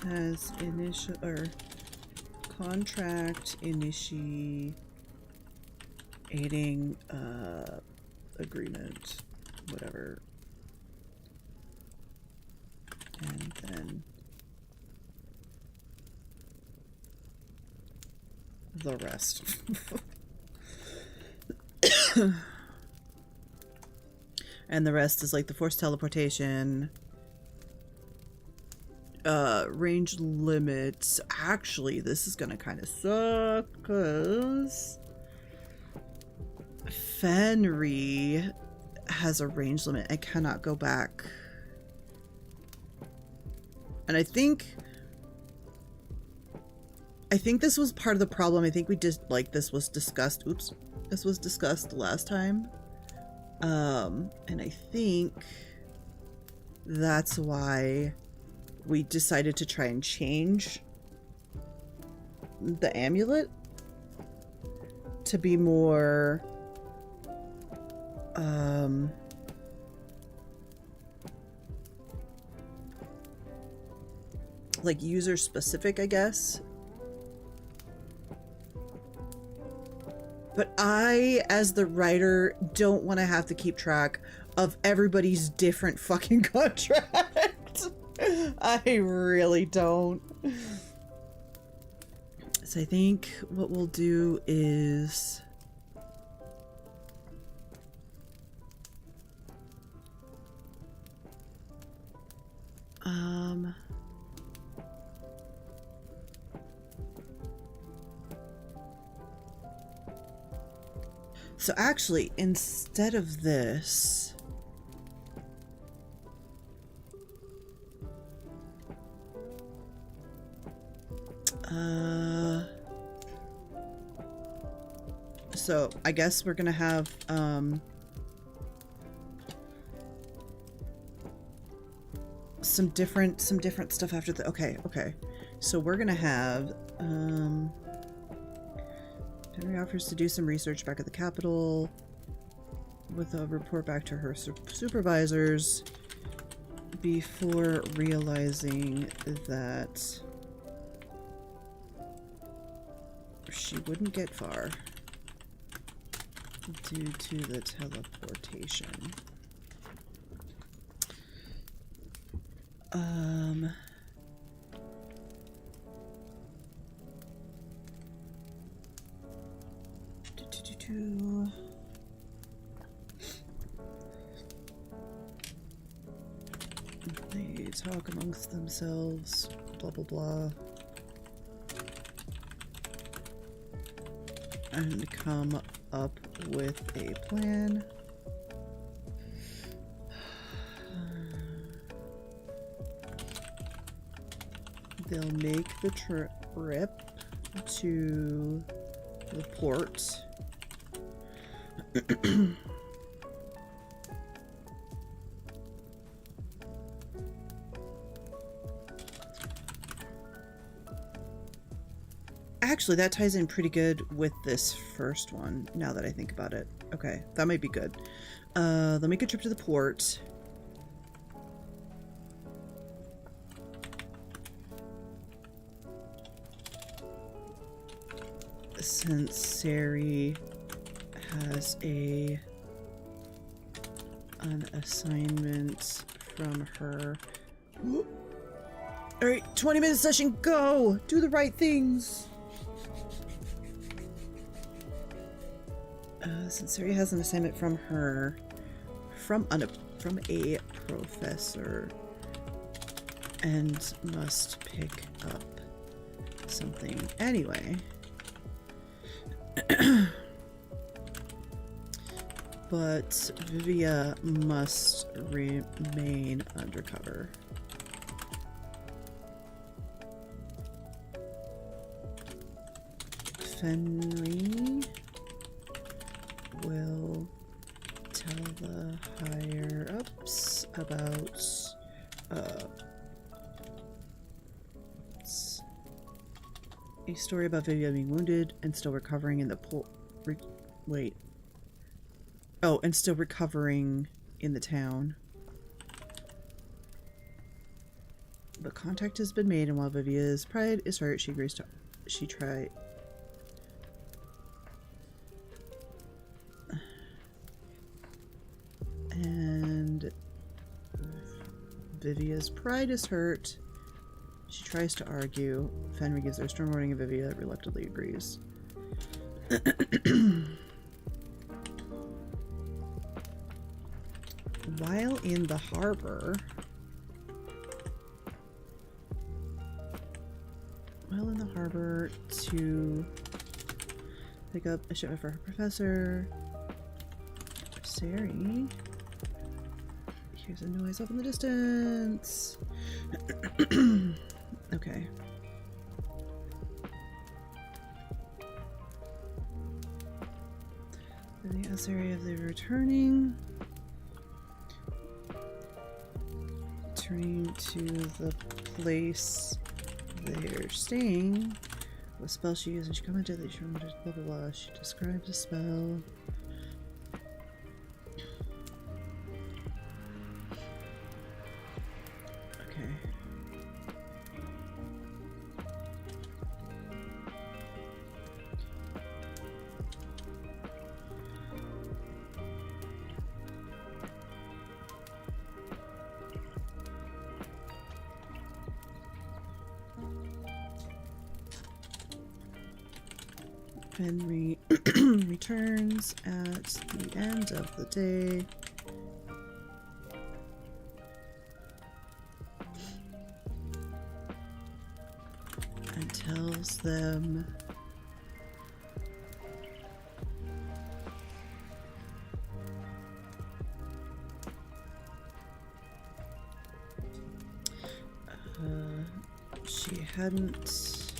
Has initial or contract initiating agreement, whatever, and then the rest. And the rest is like the forced teleportation, Range limits. Actually, this is gonna kind of suck because Fenry has a range limit. I cannot go back. And I think this was part of the problem. I think we just, like, this was discussed. Oops. This was discussed last time. And I think that's why we decided to try and change the amulet to be more like user specific, I guess. But I, as the writer, don't want to have to keep track of everybody's different fucking contract. I really don't. So I think what we'll do is so actually, instead of this, so I guess we're gonna have some different stuff after the okay. So we're gonna have Henry offers to do some research back at the Capitol with a report back to her supervisors before realizing that she wouldn't get far due to the teleportation. They talk amongst themselves, blah blah blah, and come up with a plan. They'll make the trip to the port. Actually, that ties in pretty good with this first one, now that I think about it. Okay, that might be good. They'll make a trip to the port. Since Sari has an assignment from her. Alright, 20-minute session, go! Do the right things! Since Sari has an assignment from her, from a professor, and must pick up something anyway. But Vivia must remain undercover. Fenry will tell the higher-ups about a story about Vivia being wounded and still recovering in the and still recovering in the town. But contact has been made, and while Vivia's pride is hurt, she agrees to and Vivia's pride is hurt. She tries to argue. Fenry gives her a stern warning, and Vivia reluctantly agrees. While in the harbor, harbor to pick up a shipment for her professor. Sari. Here's a noise up in the distance. Okay. Then they asked Sari if they were returning. Returning to the place they're staying. What spell she used, and she commented that she remembered blah blah blah. She described the spell. Okay. Henry returns at the end of the day. And tells them she hadn't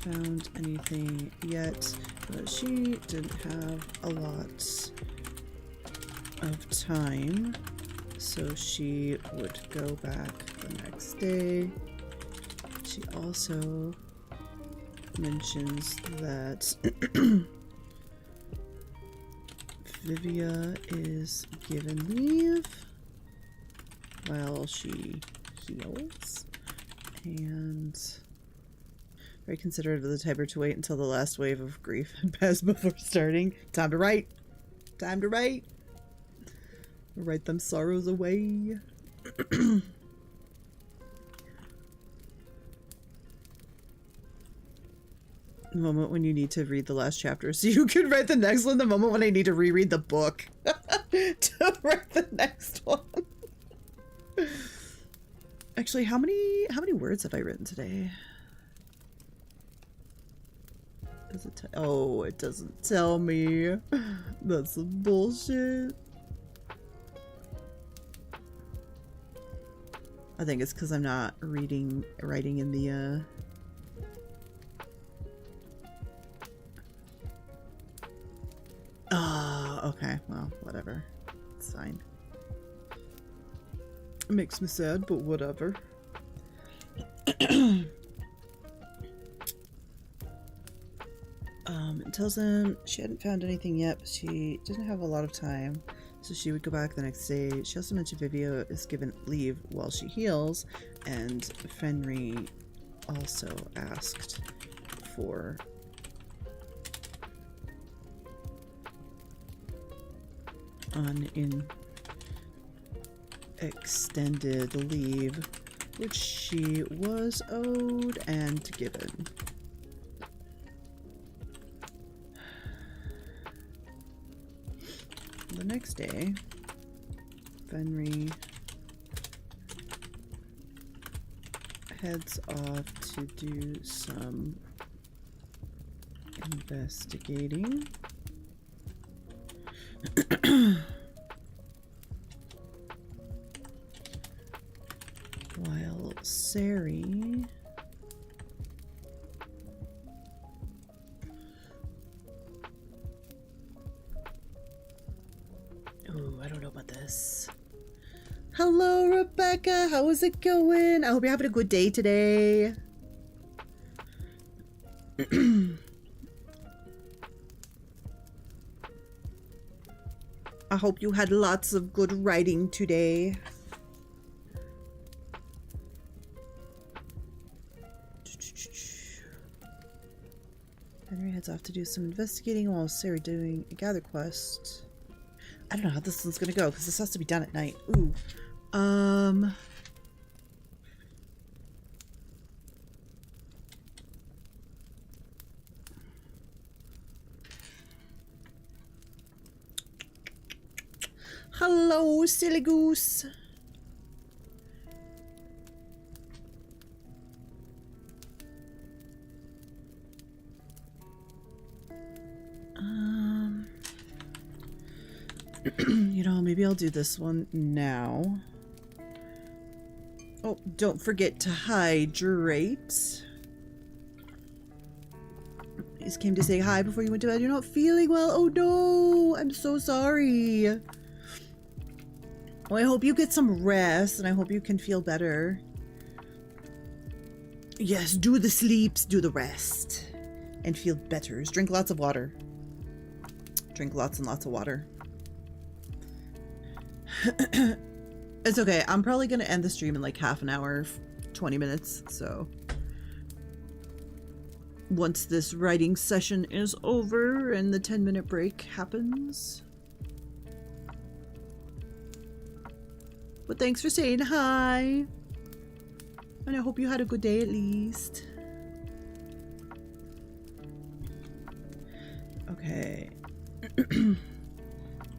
found anything yet, but she didn't have a lot of time, so she would go back the next day. She also mentions that Vivia is given leave while she heals, and very considerate of the timer to wait until the last wave of grief had passed before starting. Time to write! Time to write! Write them sorrows away. The moment when you need to read the last chapter so you can write the next one. The moment when I need to reread the book to write the next one. Actually, how many words have I written today? Does it oh, it doesn't tell me. That's some bullshit. I think it's because I'm not writing in the okay, well, whatever. It's fine. It makes me sad, but whatever. It tells them she hadn't found anything yet, but she didn't have a lot of time, so she would go back the next day. She also mentioned Vivia is given leave while she heals, and Fenry also asked for extended leave, which she was owed and given. The next day, Fenry heads off to do some investigating. While Sari ooh, I don't know about this. Hello, Rebecca. How is it going? I hope you're having a good day today. I hope you had lots of good writing today. Henry heads off to do some investigating while Sari doing a gather quest. I don't know how this one's gonna go because this has to be done at night. Ooh. Hello, silly goose. You know, maybe I'll do this one now. Oh, don't forget to hydrate. I just came to say hi before you went to bed. You're not feeling well. Oh no, I'm so sorry. Well, I hope you get some rest and I hope you can feel better. Yes, do the sleeps, do the rest, and feel better. Just drink lots of water. Drink lots and lots of water. It's okay. I'm probably going to end the stream in like half an hour, 20 minutes. So once this writing session is over and the 10-minute break happens. But thanks for saying hi. And I hope you had a good day at least. Okay.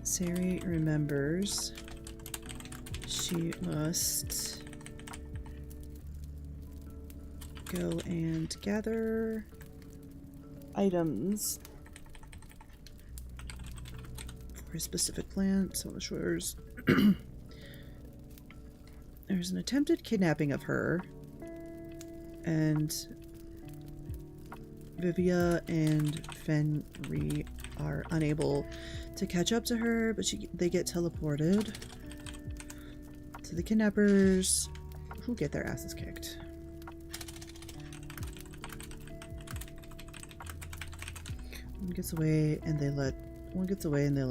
Sari remembers she must go and gather items for a specific plant. So the shores. There's an attempted kidnapping of her, and Vivia and Fenri are unable to catch up to her, but they get teleported to the kidnappers, who get their asses kicked. One gets away and they let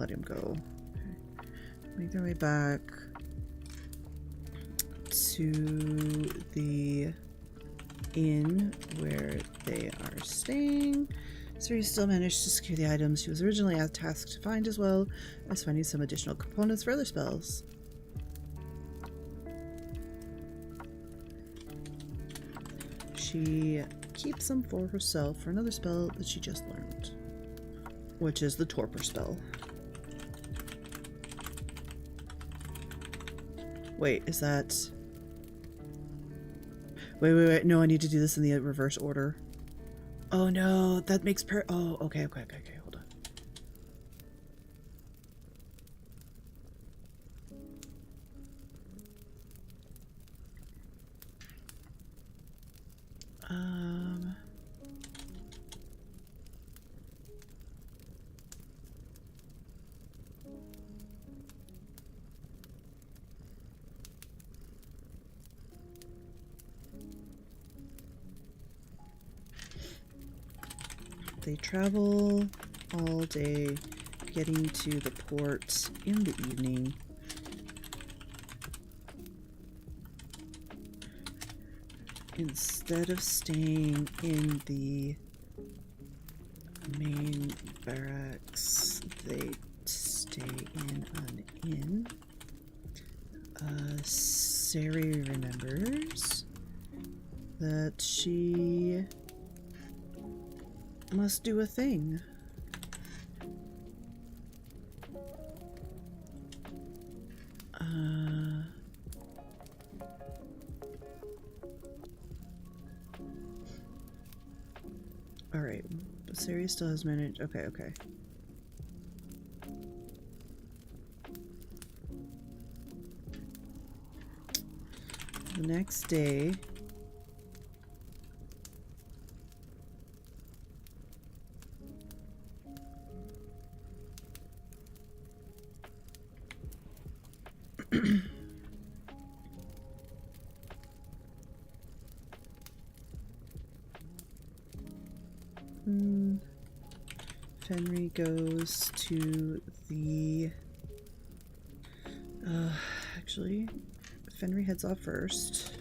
him go. Okay. Make their way back to the inn where they are staying. Sari still managed to secure the items she was originally tasked to find, as well as finding some additional components for other spells. She keeps them for herself for another spell that she just learned, which is the torpor spell. Wait, is that... Wait. No, I need to do this in the reverse order. Oh no, that makes oh, okay, hold on. They travel all day, getting to the port in the evening. Instead of staying in the main barracks, they stay in an inn. Sari remembers that she must do a thing. Alright, Sari still has managed. Okay. The next day, Fenri goes to the... actually, Fenri heads off first.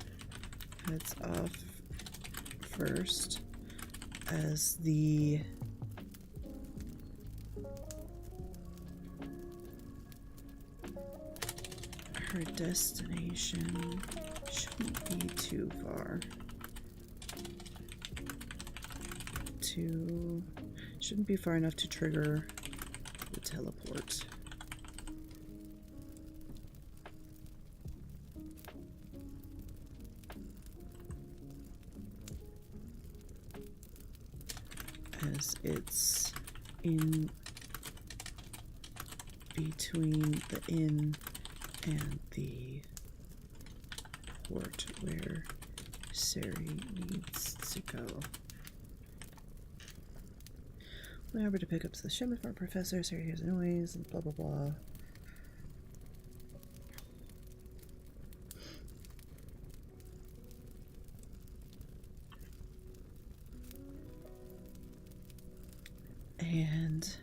As the... Her destination shouldn't be too far. Shouldn't be far enough to trigger the teleport. As it's in between the inn and the port where Sari needs to go. Whenever to pick up the shipment for a professor, Sari hears a noise and blah blah blah. And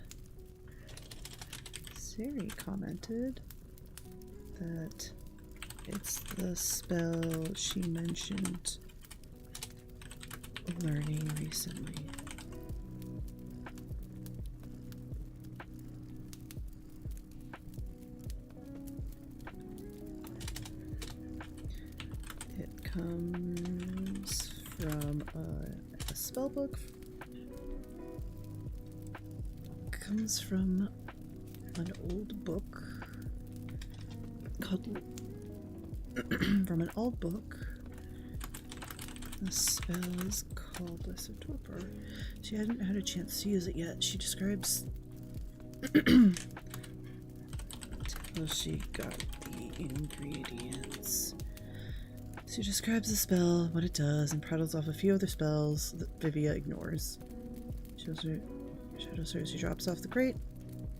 Sari commented that it's the spell she mentioned learning recently. It comes from a spell book. Comes from an old book called from an old book. The spell is called Lesser Torpor. She hadn't had a chance to use it yet. She describes till she got the ingredients. She describes the spell, what it does, and prattles off a few other spells that Vivia ignores. Shows her Shadow Sir, she drops off the crate.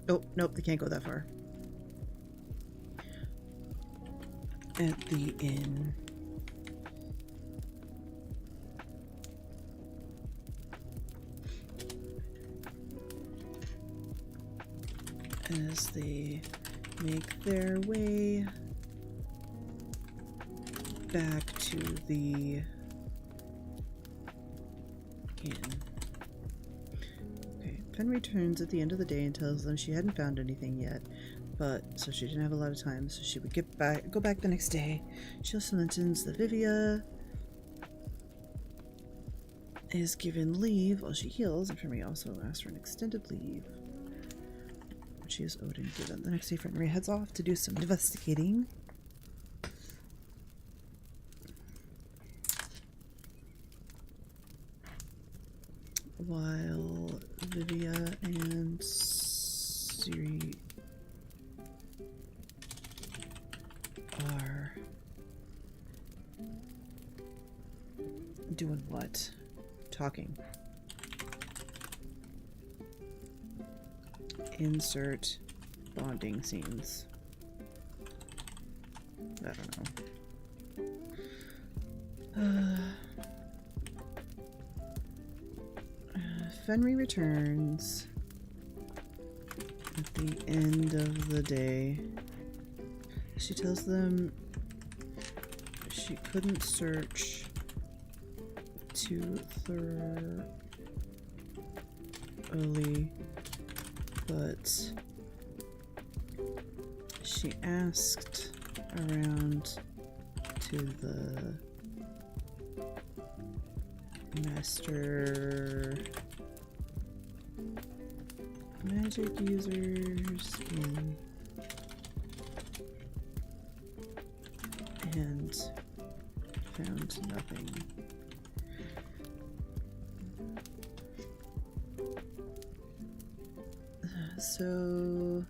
Oh, nope, they can't go that far. At the inn. As they make their way back to the inn. Fen returns at the end of the day and tells them she hadn't found anything yet, but so she didn't have a lot of time, so she would go back the next day. She also mentions that Vivia is given leave while she heals, and Fenrir also asks for an extended leave, which she is owed and given. The next day, Fenrir heads off to do some investigating. While Vivia and Siri are doing what? Talking. Insert bonding scenes. I don't know. Fenrir returns at the end of the day. She tells them she couldn't search too thoroughly, but she asked around to the master magic users and found nothing. So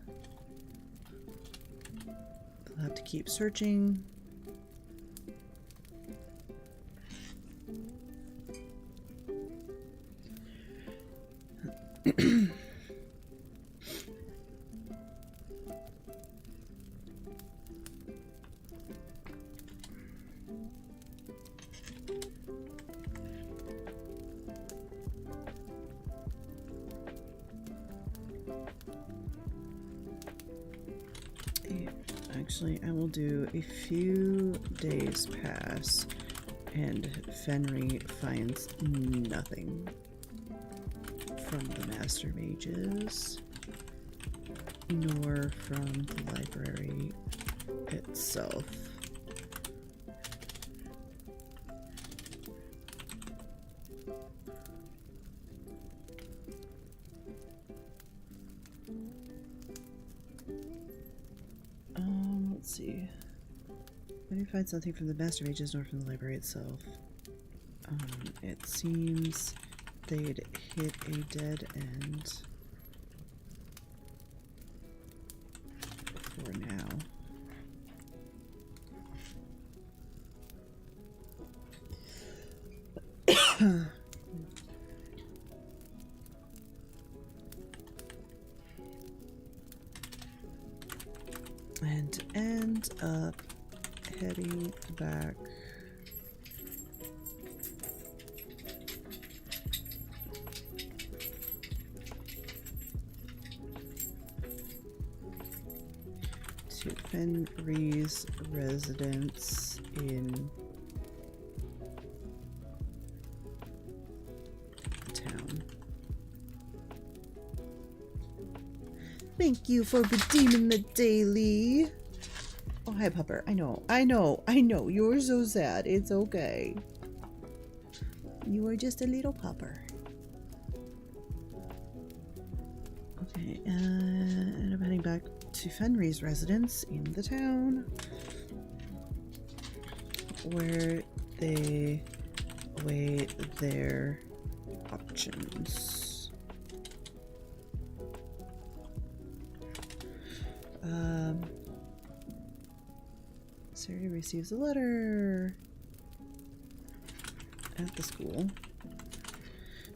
they'll have to keep searching. Actually, I will do a few days pass and Fenrir finds nothing from the Master Mages, nor from the library itself. Let's see. When you find something from the Master Mages nor from the library itself, it seems they'd hit a dead end for now. And end up heading back to Fenry's residence in town. Thank you for redeeming the daily. Oh, hi, Pupper. I know. You're so sad. It's okay. You are just a little pupper. Okay, and I'm heading back to Fenry's residence in the town, where they weigh their options. Sari receives a letter at the school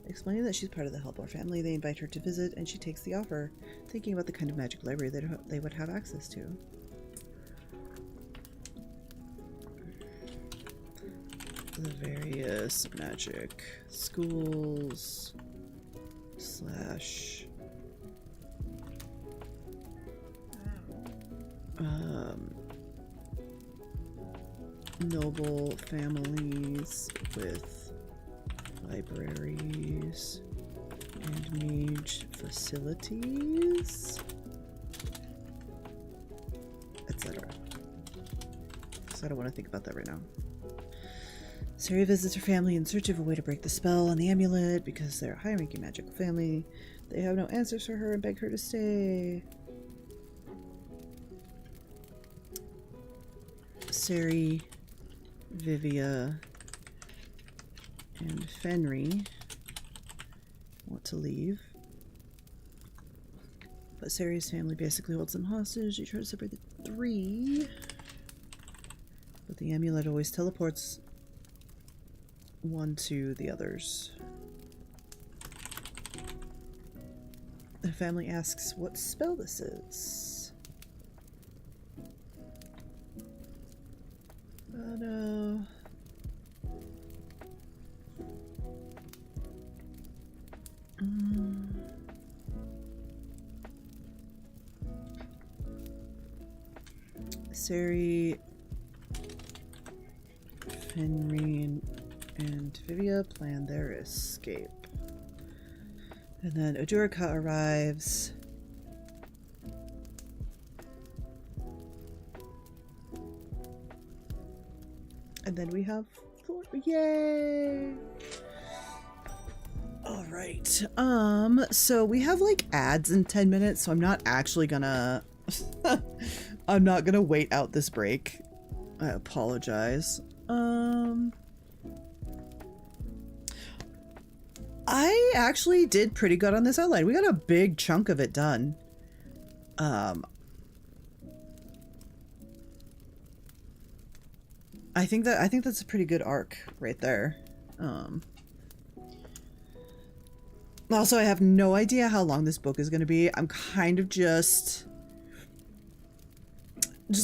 explaining that she's part of the Helpor family. They invite her to visit, and she takes the offer, thinking about the kind of magic library that they would have access to. The various magic schools slash noble families with libraries and mage facilities, etc. So I don't want to think about that right now. Sari visits her family in search of a way to break the spell on the amulet because they're a high-ranking magical family. They have no answers for her and beg her to stay. Sari, Vivia, and Fenry want to leave, but Sari's family basically holds them hostage. They try to separate the three, but the amulet always teleports one to the others. The family asks what spell this is. But Sari, Fenry, and Vivia plan their escape. And then Odurica arrives. And then we have four. Yay! All right. So we have like ads in 10 minutes, so I'm not actually gonna I'm not gonna wait out this break. I apologize. I actually did pretty good on this outline. We got a big chunk of it done. I think that's a pretty good arc right there. Also, I have no idea how long this book is going to be. I'm kind of just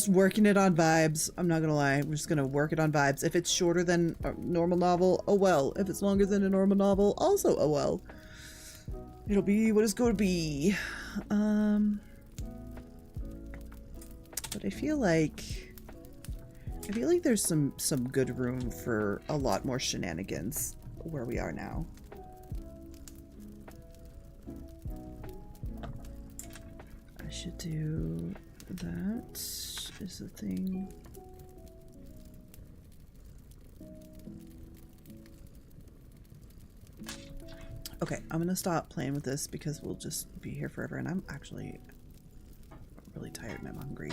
working it on vibes. I'm not gonna lie. We're just gonna work it on vibes. If it's shorter than a normal novel, oh well. If it's longer than a normal novel, also oh well. It'll be what it's going to be. But I feel like there's some good room for a lot more shenanigans where we are now. I should do that is the thing. Okay, I'm gonna stop playing with this because we'll just be here forever, and I'm actually really tired and I'm hungry.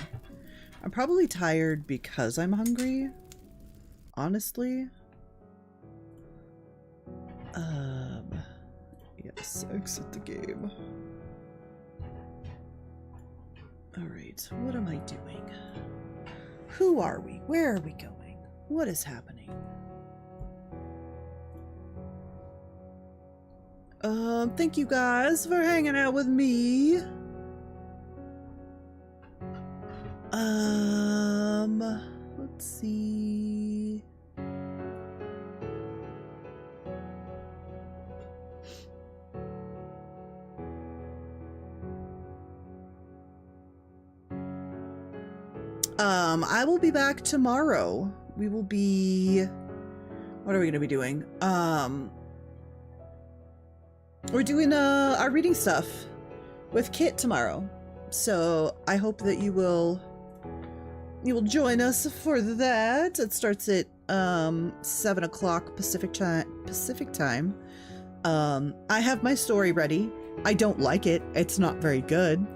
I'm probably tired because I'm hungry, honestly. Yes, exit the game. All right, what am I doing? Who are we? Where are we going? What is happening? Thank you guys for hanging out with me. Let's see. I will be back tomorrow. We will be... What are we going to be doing? We're doing our reading stuff with Kit tomorrow. So I hope that you will join us for that. It starts at 7 o'clock Pacific time. I have my story ready. I don't like it. It's not very good.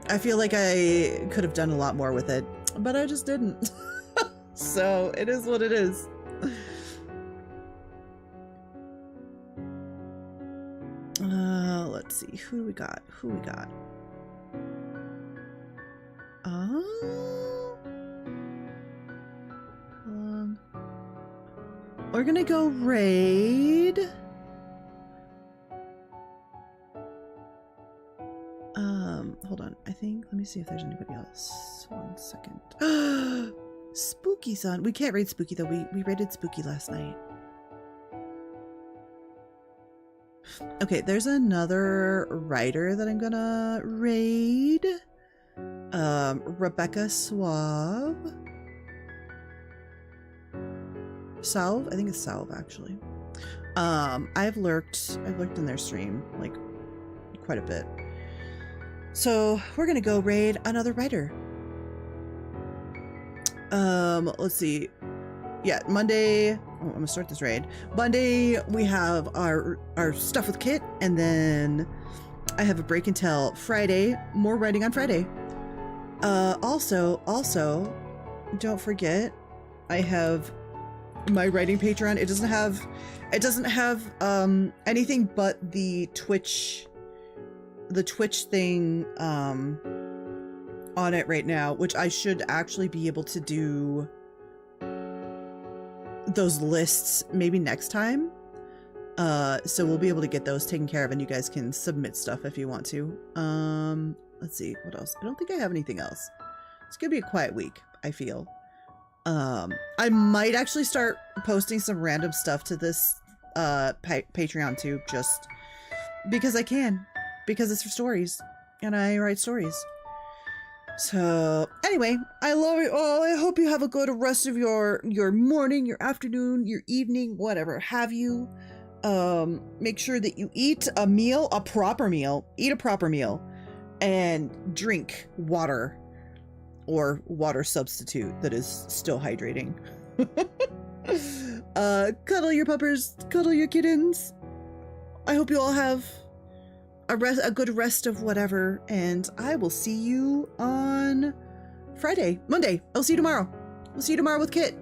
I feel like I could have done a lot more with it, but I just didn't. So it is what it is. Let's see. Who we got? We're gonna go raid. Hold on. Let me see if there's anybody else. 1 second. Spooky's on. We can't raid Spooky though. We raided Spooky last night. Okay, there's another writer that I'm gonna raid. Rebecca Suave. Salve? I think it's Salve actually. I've lurked in their stream like quite a bit. So we're gonna go raid another writer. Let's see. Yeah, Monday. Oh, I'm gonna start this raid. Monday we have our stuff with Kit, and then I have a break and tell Friday. More writing on Friday. Also, don't forget, I have my writing Patreon. It doesn't have anything but the Twitch thing on it right now, which I should actually be able to do those lists maybe next time. So we'll be able to get those taken care of, and you guys can submit stuff if you want to. Let's see, what else? I don't think I have anything else. It's gonna be a quiet week, I feel. I might actually start posting some random stuff to this Patreon too, just because I can, because it's for stories and I write stories. So anyway, I love you all. I hope you have a good rest of your morning, your afternoon, your evening, whatever have you. Make sure that you eat a meal, a proper meal, and drink water or water substitute that is still hydrating. Cuddle your puppers, cuddle your kittens. I hope you all have a good rest of whatever, and I will see you on Monday. I'll see you tomorrow. We'll see you tomorrow with Kit.